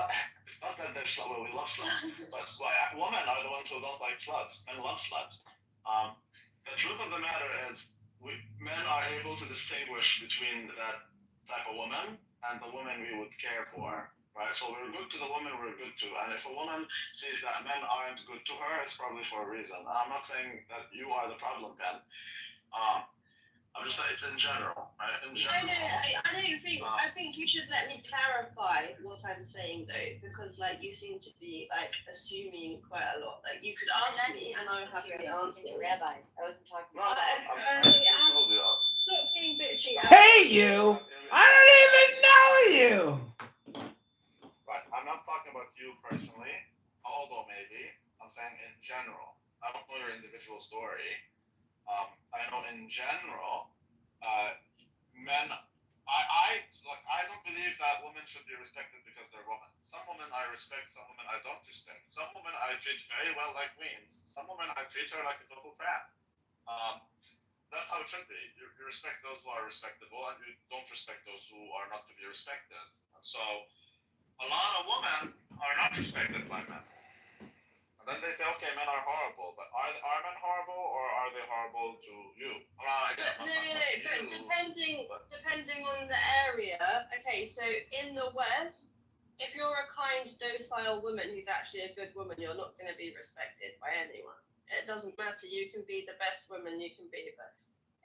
not that they're sluts. Well, we love sluts. But women are the ones who don't like sluts. Men love sluts. The truth of the matter is, men are able to distinguish between that type of woman and the woman we would care for. Right? So we're good to the woman we're good to. And if a woman sees that men aren't good to her, it's probably for a reason. I'm not saying that you are the problem, Ben. I'm just saying it's in general. Right? In general. No, I don't think. I think you should let me clarify what I'm saying though, because like you seem to be like assuming quite a lot. Like you could ask me and I would have the answer. Rabbi, I wasn't talking No, about. Stop being bitchy. Hey, you! I don't even know you! Right, I'm not talking about you personally, although maybe. I'm saying in general. I don't know your individual story. I know in general, men. I don't believe that women should be respected because they're women. Some women I respect, some women I don't respect. Some women I treat very well like queens. Some women I treat her like a total crap. That's how it should be. You respect those who are respectable, and you don't respect those who are not to be respected. And so, a lot of women are not respected by men. And then they say, okay, men are horrible, but are men horrible or are they horrible to you? But depending on the area. Okay, so in the West, if you're a kind, docile woman who's actually a good woman, you're not going to be respected by anyone. it doesn't matter. You can be the best woman you can be, but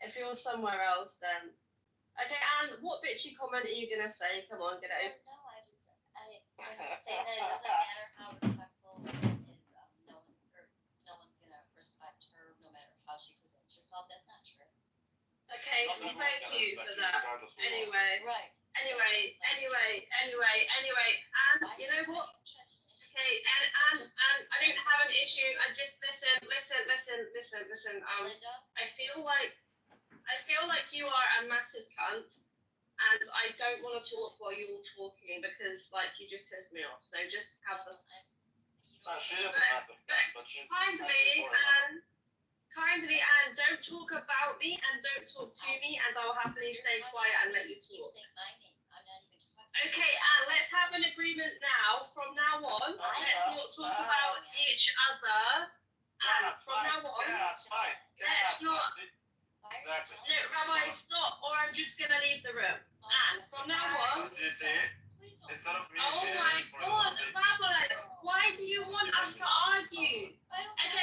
if you're somewhere else, then okay. And what bitchy comment are you gonna say? Come on, get it. No, I'm gonna say that it doesn't matter how respectful a woman is. No one's gonna respect her no matter how she presents herself. That's not true. Okay, Not well, everyone's thank gonna you respect for that. regardless of what. Anyway, Right. anyway, and you know what? Okay, and I don't have an issue. I just listen. Linda? I feel like you are a massive cunt, and I don't want to talk while you're talking because like you just piss me off. So just have the No, she is a massive fan, but she's kindly and don't talk about me and don't talk to me, and I'll happily stay quiet and let you Keep talk. saying my name. I'm not even talking. Okay, and let's have an agreement now. From now on, let's not talk about each other. And from now on, Yeah, it's fine. let's not. Exactly. No, Rabbi, stop, or I'm just gonna leave the room. And from now on. You see, Please don't. instead of me Oh being my for God, the Rabbi, why do you want us to argue? I don't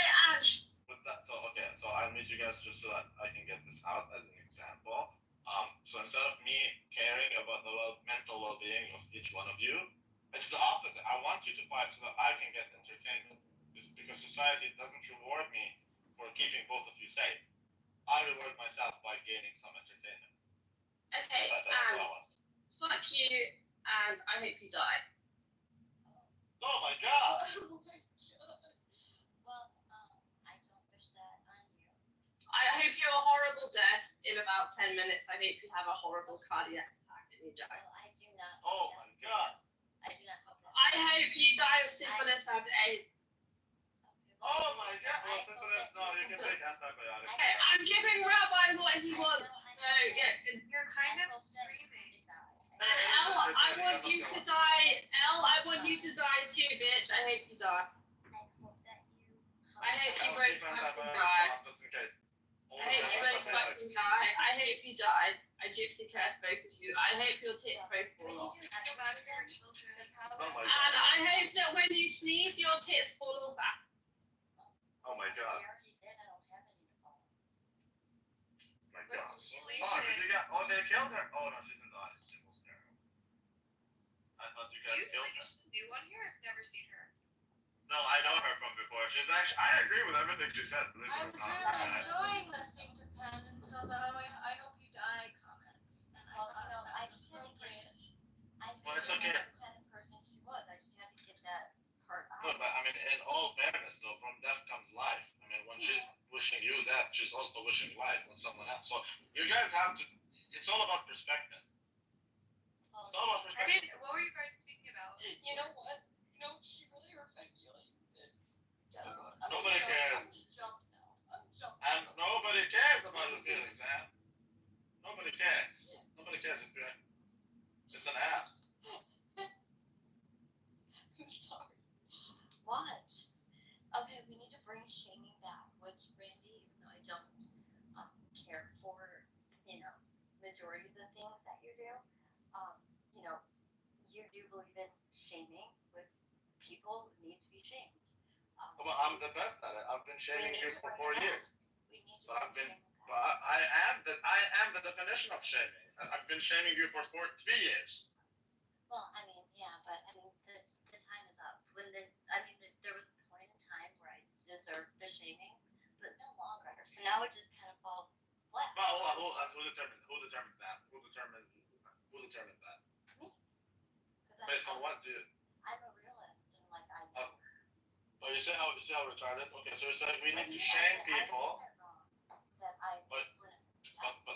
Okay, and so I'll meet you guys just so that I can get this out as an example. So instead of me caring about the mental well-being of each one of you, it's the opposite. I want you to fight so that I can get entertainment. Because society doesn't reward me for keeping both of you safe. I reward myself by gaining some entertainment. okay, That's what I and want. fuck you, and I hope you die. Oh my god! Oh my God. Well, I don't wish that on you. I hope you're a horrible death in about 10 minutes. I hope you have a horrible cardiac attack and you die. Well, I do not. Oh my god! I do not hope that. I hope you die of syphilis and AIDS. Oh my god! Well, syphilis, no, you can take antibiotics. Okay, I'm giving Rabbi what he wants. So, yeah. You're kind of screaming. And Elle, I want you to die. Elle, I want you to die too, bitch. I hope you die. I hope that you. I hope you both fucking die. Just in case. I hope you both fucking die. I hope you die. I gypsy curse both of you. I hope your tits both fall off. Oh my And god. I hope that when you sneeze, your tits fall off. Oh my god. I already did. I don't have any to follow. My god. Oh, did you get? Oh, they killed her. Oh no, she's in the audience. She was there. I thought you guys killed her. New one here? I've never seen her. No, I know her from before. She's actually. I agree with everything she said. I was really enjoying listening to Penn until the I hope you die comments. And Well, thought no, that I was just had to appropriate. I Well, it's didn't okay. know what kind of person she was. I just had to get that part No, out. but I mean, in all fairness, though, from death comes life. I mean, when she's wishing you death, she's also wishing life on someone else. So you guys have to. It's all about perspective. Well, It's all about I perspective. didn't. What were you guys speaking about? You know what? She really hurt my feelings. Nobody cares. I'm jumped now. I'm jumped. And nobody cares about the feelings, man. Nobody cares. Nobody cares if you're. It's an app. I'm sorry. what? Okay, we need to bring shaming back, which Randy, even though I don't care for, majority of the things that you do, you do believe in shaming, which people need to be shamed. Well, I'm the best at it. I've been shaming you for 4 years. We need to But I've bring been- shaming But back. I am the definition of shaming. I've been shaming you for 3 years. Well, the time is up. There was a point in time where I deserved the shaming, but no longer. So now it just kind of falls flat. Well, who determines that? Who determines that? Because Based on what, dude? I'm a realist, and I know. Oh, you see how retarded? Okay, so it's like we need to shame people. But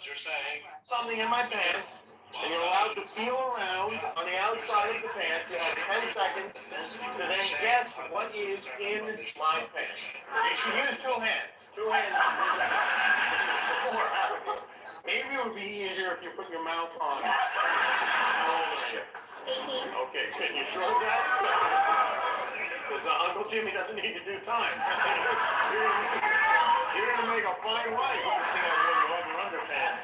you're saying Something in my pants, and you're allowed to feel around on the outside of the pants. You have 10 seconds to then guess what is in my pants. You should use 2 hands. 2 hands. Before, maybe it would be easier if you put your mouth on. How old are you? 18. Okay, can you sure of that? Because Uncle Jimmy doesn't need to do time. You're gonna make a fine wife. You think I'm gonna rub your underpants.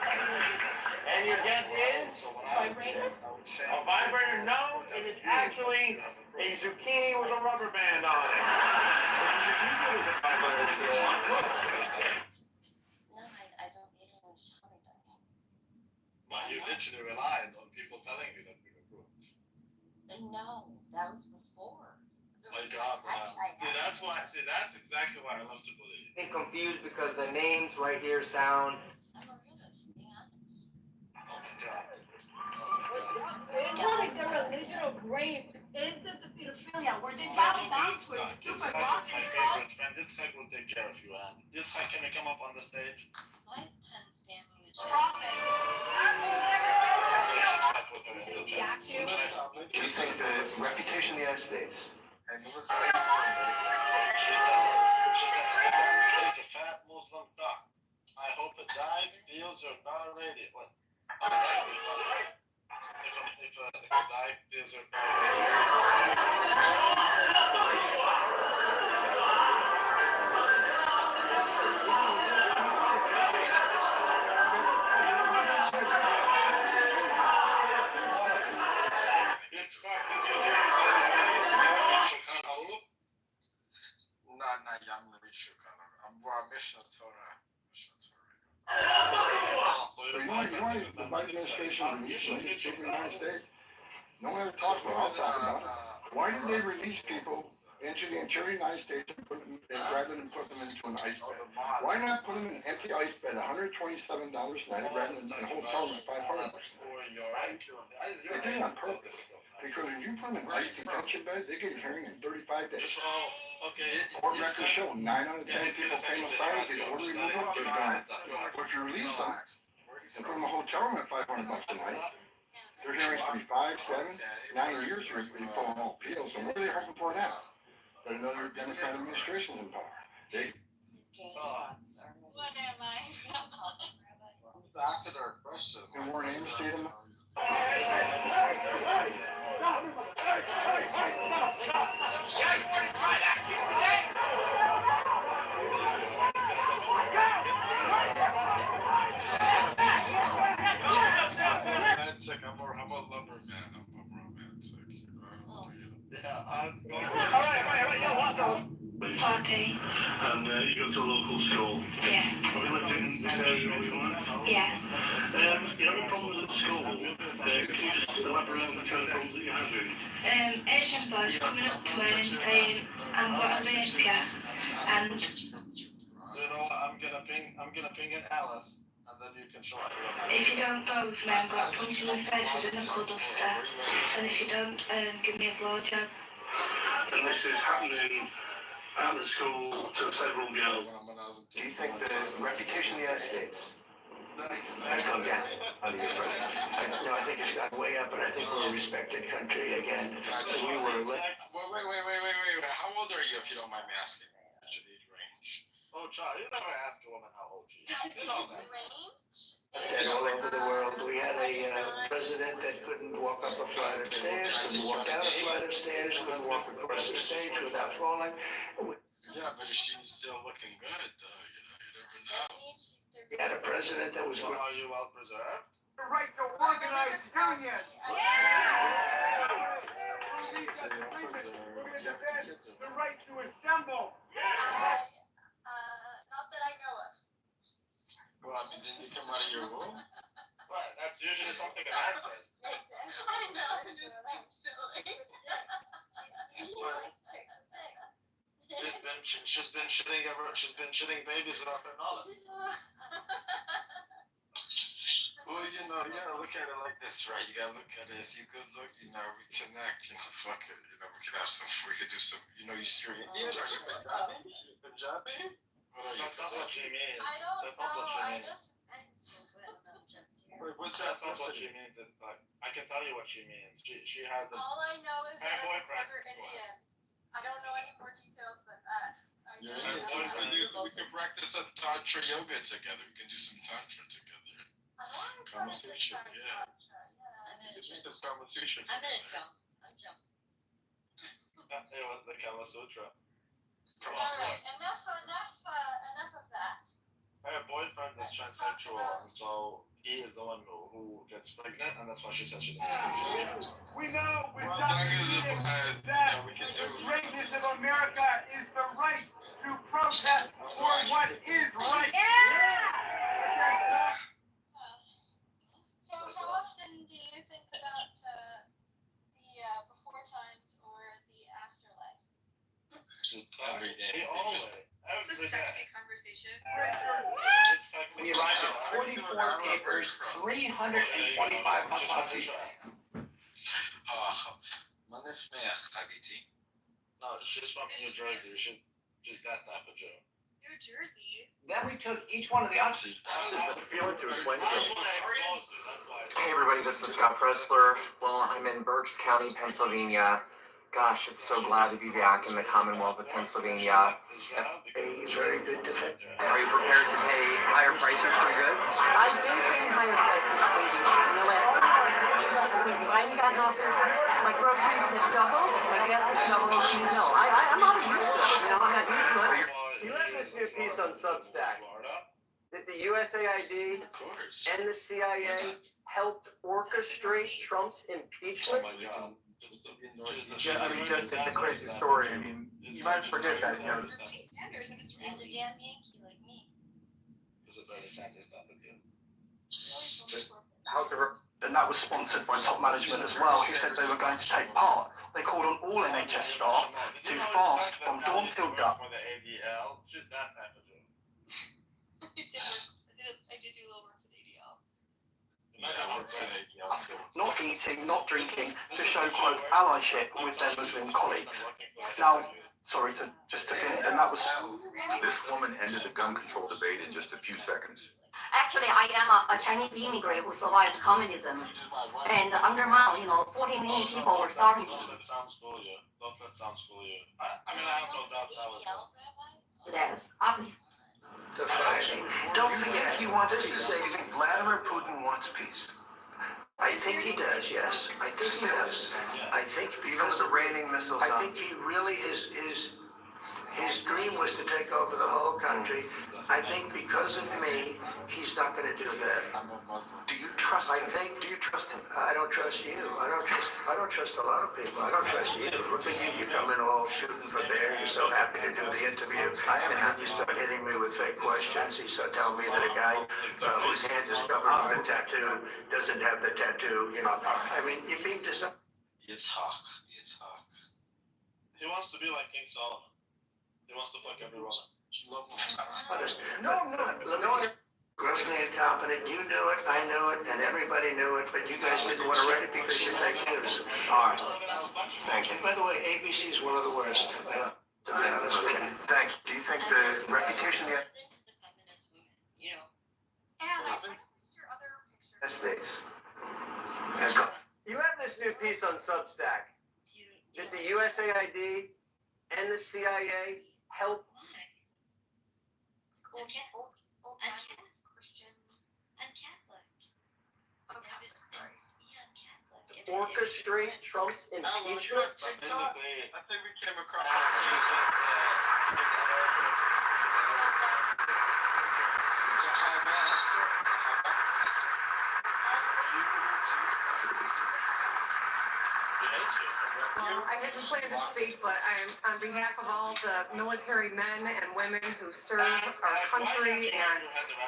And your guess is? Vibrator? A vibrator? No, it is actually a zucchini with a rubber band on it. You said it was a vibrator. I don't need anyone to tell me that. But you literally relied on people telling you that we were cool. No, that was before. My God, man. See, that's exactly what I love to believe. I'm confused because the names right here sound. I'm a realist, being honest. Oh my God. It's not like their religion or grave. Instance of pedophilia, where they bow down to a stupid rock my favorite friend. This guy will take care of you, Anne. This guy, can you come up on the stage? Why is Penn spamming the chat? You think the reputation of the United States? She's a fat Muslim duck. I hope it dies, steals your car radio. What? If a dyke steals your car You want the Biden administration to release people in the United States? No one ever talks about it. I'll talk about it. Why did they release people into the interior United States and put them, rather than put them into an ice bed? Why not put them in an empty ice bed, $127 a night, rather than a hotel room at $500 a night? They did it on purpose. Because when you put them in ice detention beds, they get a hearing in 35 days. Court records show 9 out of 10 people claim asylum, get order removal, get done. But you release them and put them in a hotel room at $500 a night, their hearings could be 5, 7, 9 years for pulling all appeals. So what are they hoping for now? That another Democrat administration's in power. They. What am I? Ambassador questions. And Warren Ames stayed in. I'm a lover man. I'm romantic. Yeah, I'm going to. All right, Party. And you go to a local school. Yeah. Have you lived in this area all your life? Yeah. You having problems at school? Can you just elaborate on the kind of problems that you're having? Asian boys coming up to me and saying, I'm going to rape you. And You know, I'm gonna ping in Alice, and then you can show her. if you don't go with me, I'm going to punch you in the face with a knuckle duster. And if you don't, give me a blowjob. And this is happening at the school to several girls. Do you think the reputation of the United States has gone down under your presidency? I think it's gone way up, and I think we're a respected country again. So we were. Wait. How old are you, if you don't mind me asking? What's your age range? Oh, child, you never ask a woman how old she is. You know that. And all over the world, we had a president that couldn't walk up a flight of stairs, couldn't walk down a flight of stairs, couldn't walk across the stage without falling. Yeah, but she's still looking good, though. You never know. We had a president that was. So are you well preserved? The right to organize unions. The right to assemble. Not that I know of. Well, I mean, didn't you come out of your womb? What? That's usually something a man says. I know, it just seems silly. She's been shitting babies without her knowledge. Well, you gotta look at it like this, right? You gotta look at it. If you good look, we connect, fuck it. We could have some, we could do some, you're Indian, are you Punjabi? What are you? That's not what she means. I don't That's not what know, she means. I'm so good on jumps here. Wait, what's That's that? not what she means. It's like, I can tell you what she means. She has a. All I know is Her that I'm a boyfriend. quarter Indian. I don't know any more details than that. You're Indian, so we can practice a Tantra yoga together. We can do some Tantra together. Kama Sutra, yeah. I'm Just the Kama Sutra gonna together. jump. I'm jumping. It was the Kama Sutra. Come on, Alright, son. enough of that. Her boyfriend is transsexual, and so he is the one who gets pregnant, and that's why she says she doesn't. We know with Well, Dr. that is King yeah, that we can the do. greatness of America is the right to protest for what suit every day. It's a sexy conversation. When you arrived at 44 papers, 325 autopsies. ما نسمع خبيتي. No, she's from New Jersey. She's that type of Joe. New Jersey. Then we took each one of the autopsies. Feeling to explain to them. Hey everybody, this is Scott Pressler. Well, I'm in Berks County, Pennsylvania. Gosh, it's so glad to be back in the Commonwealth of Pennsylvania. Very good defense. Are you prepared to pay higher prices for goods? I've been paying higher prices lately in the last since Biden got in office. My groceries have doubled. My gas has doubled. No, I'm not used to it. I'm not used to it. You have this new piece on Substack. That the USAID and the CIA helped orchestrate Trump's impeachment? Yeah, I mean, just it's a crazy story. I mean, you might forget that, you know. Bernie Sanders is a damn Yankee like me. House of And that was sponsored by top management as well, who said they were going to take part. They called on all NHS staff to fast from dawn till dusk. For the ADL, she's that type of Joe. I did do a little work for the ADL. Not eating, not drinking, to show, quote, allyship with their Muslim colleagues. Now, sorry to finish, and that was... This woman ended the gun control debate in just a few seconds. Actually, I am a Chinese immigrant who survived communism. And under Mao, 40 million people were starving. Don't let sounds fool you. Don't let sounds fool you. I mean, I have no doubt that was. Yes, obviously. Don't forget, he wants peace. You think Vladimir Putin wants peace? I think he does, yes. I think he does. I think even with the raining missiles, I think he really his dream was to take over the whole country. I think because of me, he's not going to do that. Do you trust him? Do you trust him? I don't trust you. I don't trust a lot of people. I don't trust you. Look at you. You come in all shooting for bear. You're so happy to do the interview. And then you start hitting me with fake questions. You start telling me that a guy whose hand is covered with a tattoo doesn't have the tattoo. I mean, you're being deceptive. It's hot. He wants to be like King Solomon. He wants to fuck everyone. No, I'm not. No, grossly incompetent. You knew it, I knew it, and everybody knew it, but you guys didn't want to write it because you're fake news. All right. Thank you. By the way, ABC is one of the worst. To be honest with you. Thank you. Do you think the reputation of And I want your other picture. States? You have this new piece on Substack. Did the USAID and the CIA help? Old Christian. I'm Catholic. Okay, sorry. Yeah, I'm Catholic. Orchestrate Trump's impeachment? I think we came across that. I didn't plan to speak, but I'm on behalf of all the military men and women who serve our country and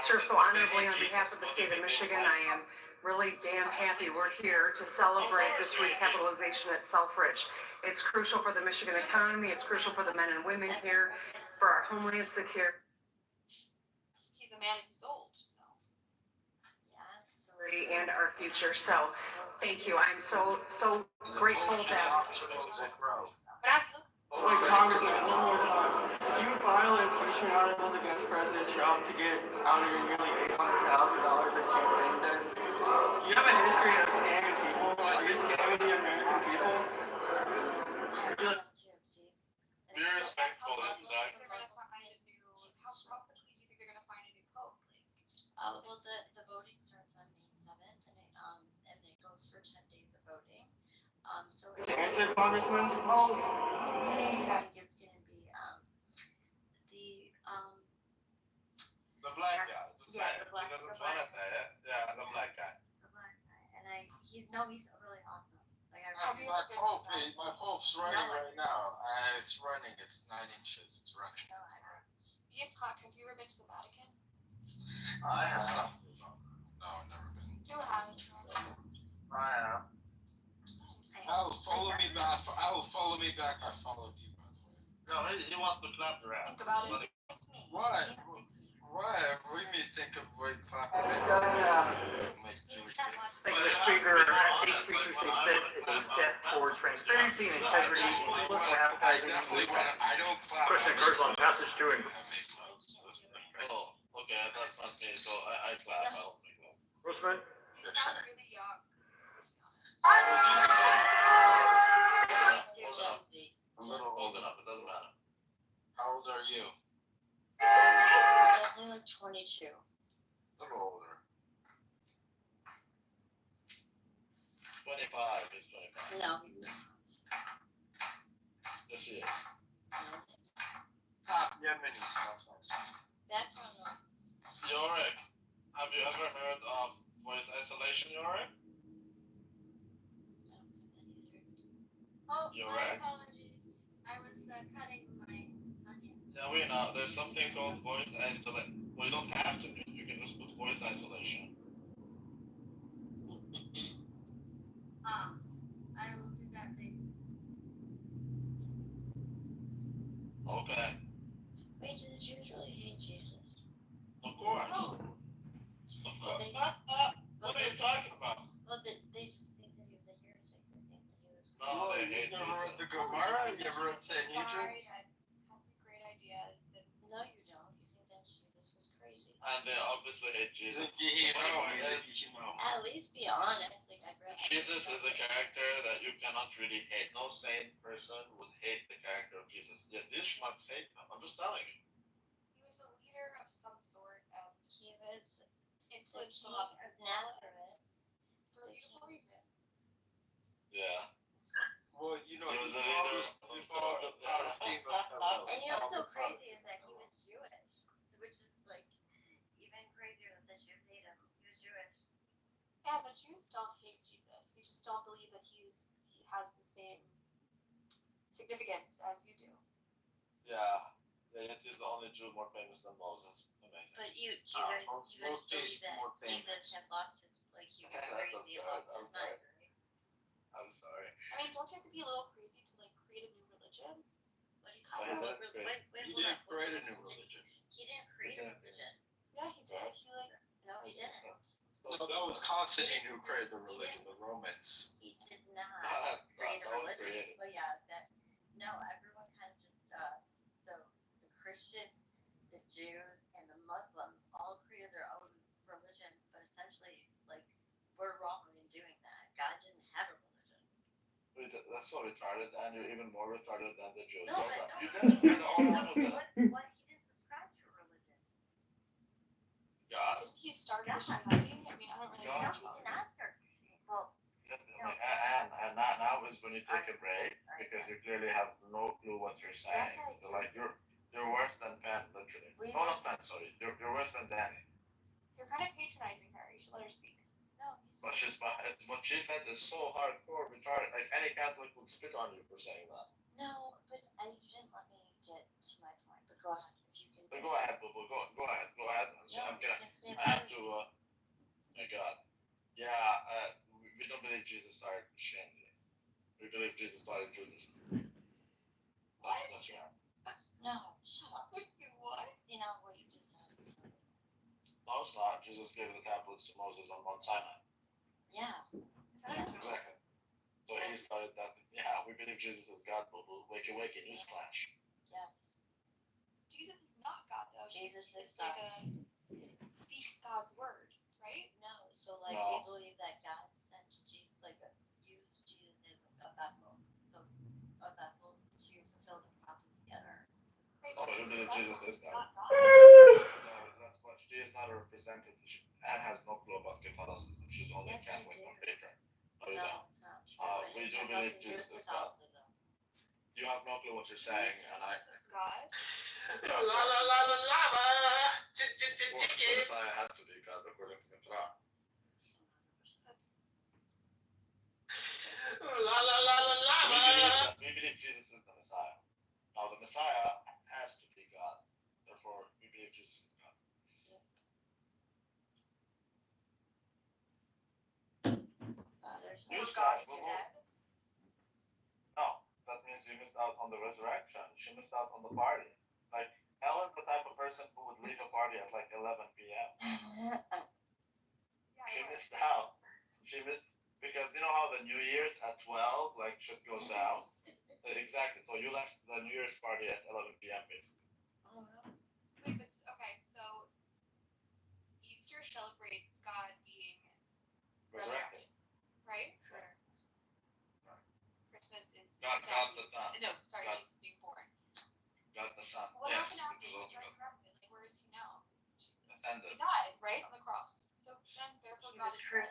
serve so honorably on behalf of the state of Michigan. I am really damn happy we're here to celebrate this recapitalization at Selfridge. It's crucial for the Michigan economy. It's crucial for the men and women here, for our homeland security. He's a man who's old. And our future. So, thank you. I'm so grateful that. Congressman, one more time. Did you file impeachment articles against President Trump to get out of your nearly $800,000 in campaign debt? You have a history of scamming people. Are you scamming the American people? Be respectful, Zach. How quickly do you think they're going to find a new pope? Well, the voting starts on May 7th, and it goes for 10 days of voting. So Answer, Congressman. I think it's going to be The black guy. the black guy. Yeah, the black guy. And he's really awesome. Like My pope's running right now. It's running. It's 9 inches. It's running. It's hot. Have you ever been to the Vatican? I have. No, never been. Who has? I have. Follow me back. I will follow me back. I followed you, by the way. No, he he wants to clap your ass. Think about it. Why? Why? We may think of way clapping. Like Jewish people. Thank you, Speaker. HB266 is a step towards transparency and integrity in political advertising and Definitely legal wanna, I don't clap. Question occurs on passage 2 and Oh, okay, that's not me, so I clap, I don't think that. Grossman. You sound really young. A little Old enough, it doesn't matter. How old are you? Definitely like 22. A little older. 25 is 25. No, he's not. Yes, he is. Yeah, many stuff. Background noise. Yorick, have you ever heard of voice isolation, Yorick? Oh, You're my right. apologies. I was cutting my onions. Yeah, we know. There's something called voice isolation. Well, you don't have to mute. You can just put voice isolation. I will do that later. Okay. Wait, do the Jews really hate Jesus? Of course. No. Of course. What are you talking about? Well, they just think that he was a heretic. They think that he was. No, they hate You ever read the Jesus. Gemara? You ever read Sanhedrin? Had some great ideas. No, you don't. You think that Jesus was crazy. And they obviously hate Jesus. At least be honest. Like I've read. Jesus is a character that you cannot really hate. No sane person would hate the character of Jesus. Yet these schmucks hate him. I'm just telling you. He was a leader of some sort, and He was influenced a king lot of Nazareth. for a beautiful reason. Yeah. Well, you know, He was a he leader. followed the power team of And you know what's so crazy is that he was Jewish, so which is like even crazier that the Jews hate him. He was Jewish. Yeah, the Jews don't hate Jesus. We just don't believe that he has the same significance as you do. Yeah. Yeah, yet he's the only Jew more famous than Moses. Amazing. But you guys believe that Jesus had lost his, like he was crazy and lost his mind, right? I'm sorry. I mean, don't you have to be a little crazy to like create a new religion? What do you Why is that great? He didn't create a new religion. He didn't create a religion. Yeah, he did. He like No, he didn't. No, that was Constantine who created the religion, the Romans. He did not create a That was religion. created. But yeah, no, everyone kind of just so the Christians, the Jews, and the Muslims all created their own religions, but essentially like we're wrong in doing that. God didn't have a religion. Wait, that's so retarded, and you're even more retarded than the Jews. No, Well but done. no, You but- did it. You're the only one who did it. What he didn't subscribe to a religion. God. didn't he start Christianity? I mean, I don't really God. No, know. he did not start Christianity. Well, And now is when you take a break because you clearly have no clue what you're saying. Yes, I You're like you're worse than Penn, literally. No, not Penn. Sorry, you're worse than Danny. You're kind of patronizing her. You should let her speak. no, But what she said is so hardcore retarded. Like any Catholic would spit on you for saying that. no, but you didn't let me get to my point. But go ahead if you can. But go ahead, Boo Boo. Go ahead. So No, I'm gonna. you can say I have about to. My God. Yeah. We don't believe Jesus started Christianity. We believe Jesus started Judaism. That's right. No, shut up. What? You know what you just said. No, it's not. Jesus gave the tablets to Moses on Mount Sinai. Yeah. Yeah, exactly. So he started that. Yeah, we believe Jesus is God, Boo Boo. Wakey, newsflash. Yes. Jesus is not God though. Jesus is He's like speaks God's word, right? No, so like No. we believe that God sent Jesus, like used Jesus as a vessel, so a vessel to fulfill the prophecy on earth. Right, Oh, so we believe Jesus is it's God. not God. No, that's what she is not a representative. Anne has no clue about Catholicism. She's only Yes, I Catholic do. on paper. No, you No, don't. it's not true. We It do has believe nothing to do Jesus with is God. Catholicism. You have no clue what you're saying, and I. Jesus is God. Yeah, La la la la lava. Well, the Messiah has to be God according to the Torah. La la la la lava. We believe Jesus is the Messiah. Now the Messiah has to be God. Therefore, we believe Jesus is God. There's News God flash, is Boo Boo. dead. No, that means you she missed out on the resurrection. She missed out on the party. Like, Helen's the type of person who would leave a party at like 11 p.m. She missed out. She missed because you know how the New Year's at 12, like shit goes down. Exactly. So you left the New Year's party at 11 p.m. basically. Wait, but okay, so Easter celebrates God being resurrected, right? Christmas is God the Son. No, sorry, God. Jesus being born. God the Son. What Yes. happened after he was resurrected? Like, where is he now? Jesus. Ascended. He died, right, on the cross. So then, therefore, God is dead.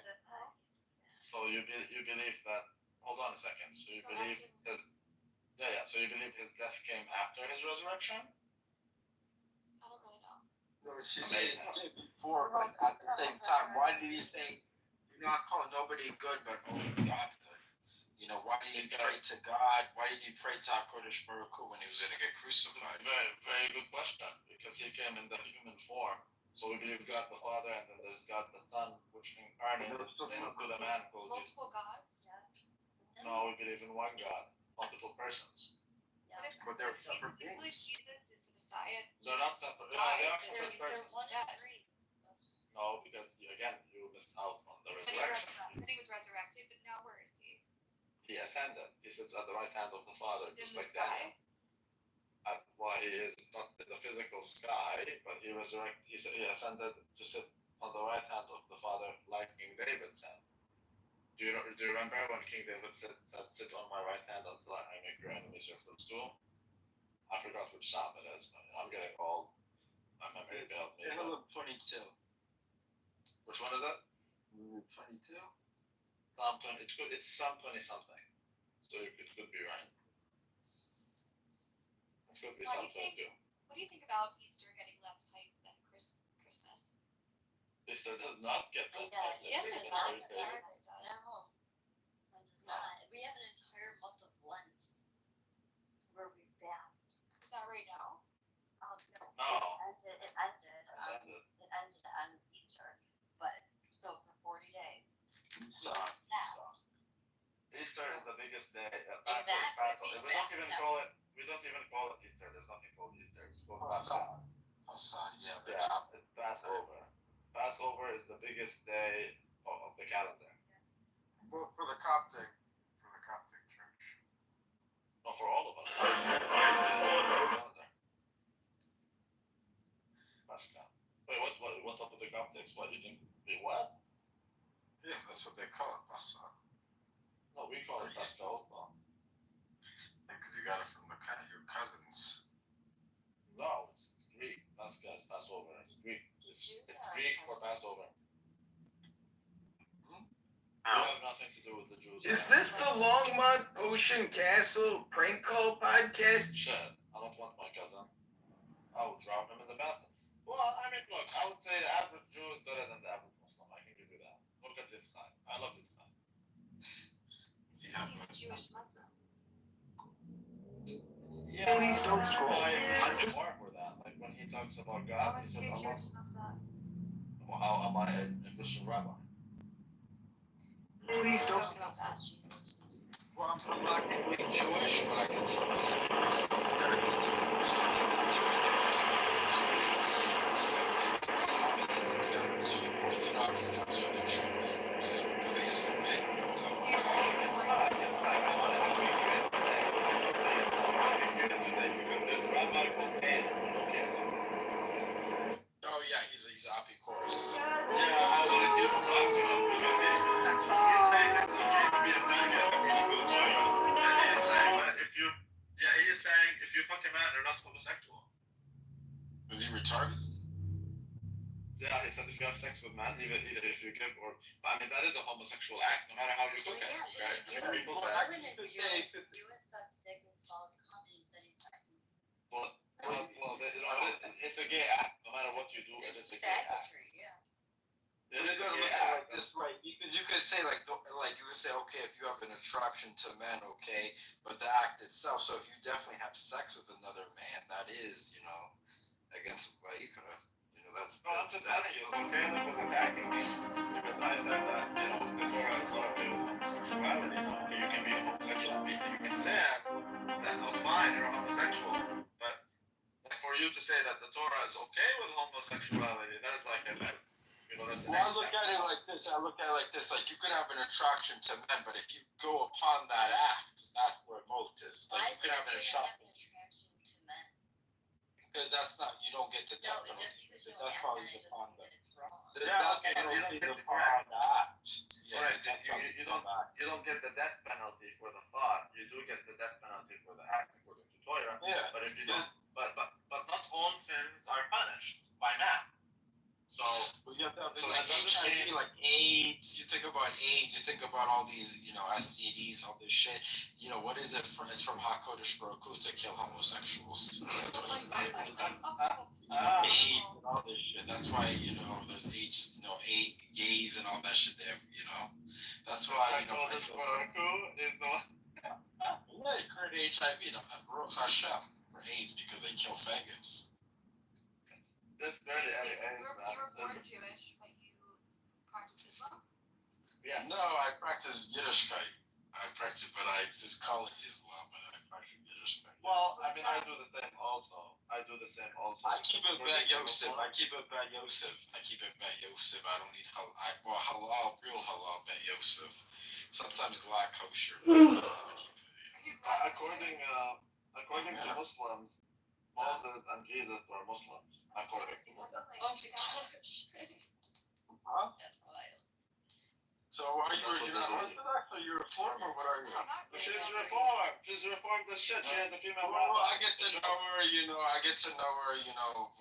So you believe that? Hold on a second. So you believe that? Yeah. So you believe his death came after his resurrection? I don't really know. No, she said it did before, but at the same time, why did he say, "Do not call nobody good, but only God good"? You know, why did he pray to God? Why did he pray to HaKadosh Baruch Hu when he was going to get crucified? Very, very good question. Because he came in the human form. So we believe God the Father, and then there's God the Son, which incarnated into the man called Jesus. Multiple gods? No, we believe in one God, multiple persons. But they're separate Jesus, beings. Jesus is the Messiah. They're not separate. Died, They are and separate he's persons. dead. No, because again, you missed out on the Then resurrection. he was resurrected, but now where is he? He ascended. He sits at the right hand of the Father, He's just in the like Daniel. sky. Why he is not in the physical sky, but he ascended to sit on the right hand of the Father, like King David said. Do you remember when King David said, "Sit on my right hand until I make your enemies your footstool"? I forgot which psalm it is. I'm getting old. My memory failed me. Psalm 22. Which one is it? 22. Psalm 20. It's Psalm 20 something. So it could be right. It could be Psalm 22. What do you think about Easter getting less hype than Christmas? Easter does not get that. Yes, it does. No, It does. it does not. We have an entire month of Lent where we fast. Is that right now? No. It ended on Easter, but so for 40 days. Stop. Easter is the biggest day. Passover is Passover. We don't even call it Easter. There's nothing called Easter. It's called Passover. Yeah, it's Passover. Passover is the biggest day of the calendar. For the Coptic church. No, for all of us. Wait, what's up with the Coptics? What do you think? Wait, what? Yeah, that's what they call it, Passover. No, we call it Passover. Because you got it from your cousins. No, it's Greek. Passover. It's Greek. It's Greek for Passover. We have nothing to do with the Jews. Is this the Longmont Ocean Castle prank call podcast? Shit, I don't want my cousin. I would drop him in the bathtub. Well, I mean, look, I would say the average Jew is better than the average Muslim. I can give you that. Look at this guy. I love this guy. He's a Jewish Muslim. Yeah, Please don't scroll. I'm just more for that. Like when he talks about God, he says, well, how am I a Christian rabbi? Please don't. Well, I'm not completely Jewish, but I consider myself Muslim. You gotta consider yourself so, Orthodox Jews are the true Muslims, because they submit to Oh yeah, he's Apicurus. Yeah, I wanted you to talk to him because he's saying it's okay to be a faggot and he's saying that he's saying if you fuck a man, you're not homosexual. Is he retarded? Yeah, he said if you have sex with man, either if you give or I mean that is a homosexual act, no matter how you look at it. Okay? People say. You would suck dick and swallow the cum and said he's sucking. Well, it's a gay act. No matter what you do, it is a gay act. It is a gay act. This way, you could say like you would say okay if you have an attraction to men, okay, but the act itself. So if you definitely have sex with another man, that is against Vaikra. That's. No, I'm just telling you, okay, that was attacking me because I said that the Torah is not okay with homosexuality. Okay, you can be homosexual, you can sin, then fine, you're a homosexual, but like for you to say that the Torah is okay with homosexuality, that is like that's Well, I look at it like this. Like you could have an attraction to men, but if you go upon that act, that's where most is. Like you could have an attraction to men. because that's not you don't get the death No, penalty. just because you That's don't probably act the on upon it doesn't mean the. that it's wrong. Yeah, okay, You you don't don't get get the upon the act. Yeah, right, that's you don't get the death penalty for the thought. You do get the death penalty for the act according to Torah. Yeah. But if you don't, but not all sins are punished by man. So you have to have so like that doesn't HIV, mean like AIDS. You think about AIDS. You think about all these, STDs, all this shit. What is it from? It's from HaKodesh Baruch Hu to kill homosexuals. AIDS and all this shit. That's why there's gays and all that shit there. That's why HaKodesh Baruch Hu is the one. Yeah, it created HIV, Baruch Hashem for AIDS because they kill faggots. That's very You were born Jewish, but you practice Islam? Yeah. No, I practice Yiddishkeit. But I just call it Islam, but I practice Yiddishkeit. Well, I mean, I do the same also. I keep it Bet Yosef. I keep it Bet Yosef. I don't need halal, real halal Bet Yosef. Sometimes glad kosher. According to Muslims, Moses and Jesus were Muslims, according to Muslims. Oh my gosh. Huh? That's wild. So are you're not Orthodox or you're Reform or what are you? She's Reformed. She's Reformed as shit. She has a female Well, rabbi. I get to know her,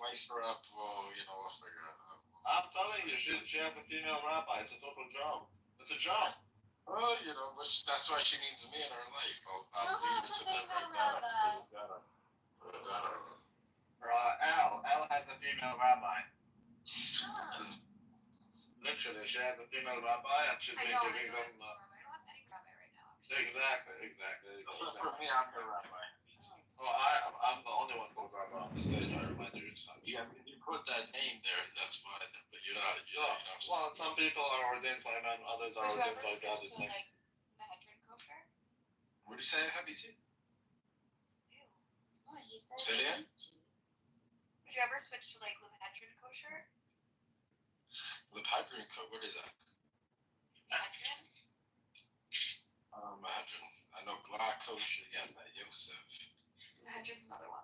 vice her up, we'll figure it out. I'm telling you, she has a female rabbi. It's a total joke. It's a joke. Well, but that's why she needs me in her life. I'll leave it to them right now. Al has a female rabbi. Literally, she has a female rabbi, and she's been giving them. I don't have any rabbi right now. Exactly. Except for me, I'm your rabbi. Well, I'm the only one called rabbi on the stage. I remind you each time. Yeah, you put that name there. That's fine, but you're not. Well, some people are ordained by men, others are ordained by God. It's like. Mahedran kosher? What do you say, Habiti? Oh, he said. Say it again? Would you ever switch to like Mahedran kosher? Mahedran code. What is that? Mahedran? Mahedran. I know Glad kosher. Yeah, Yosef. Mahedran's another one.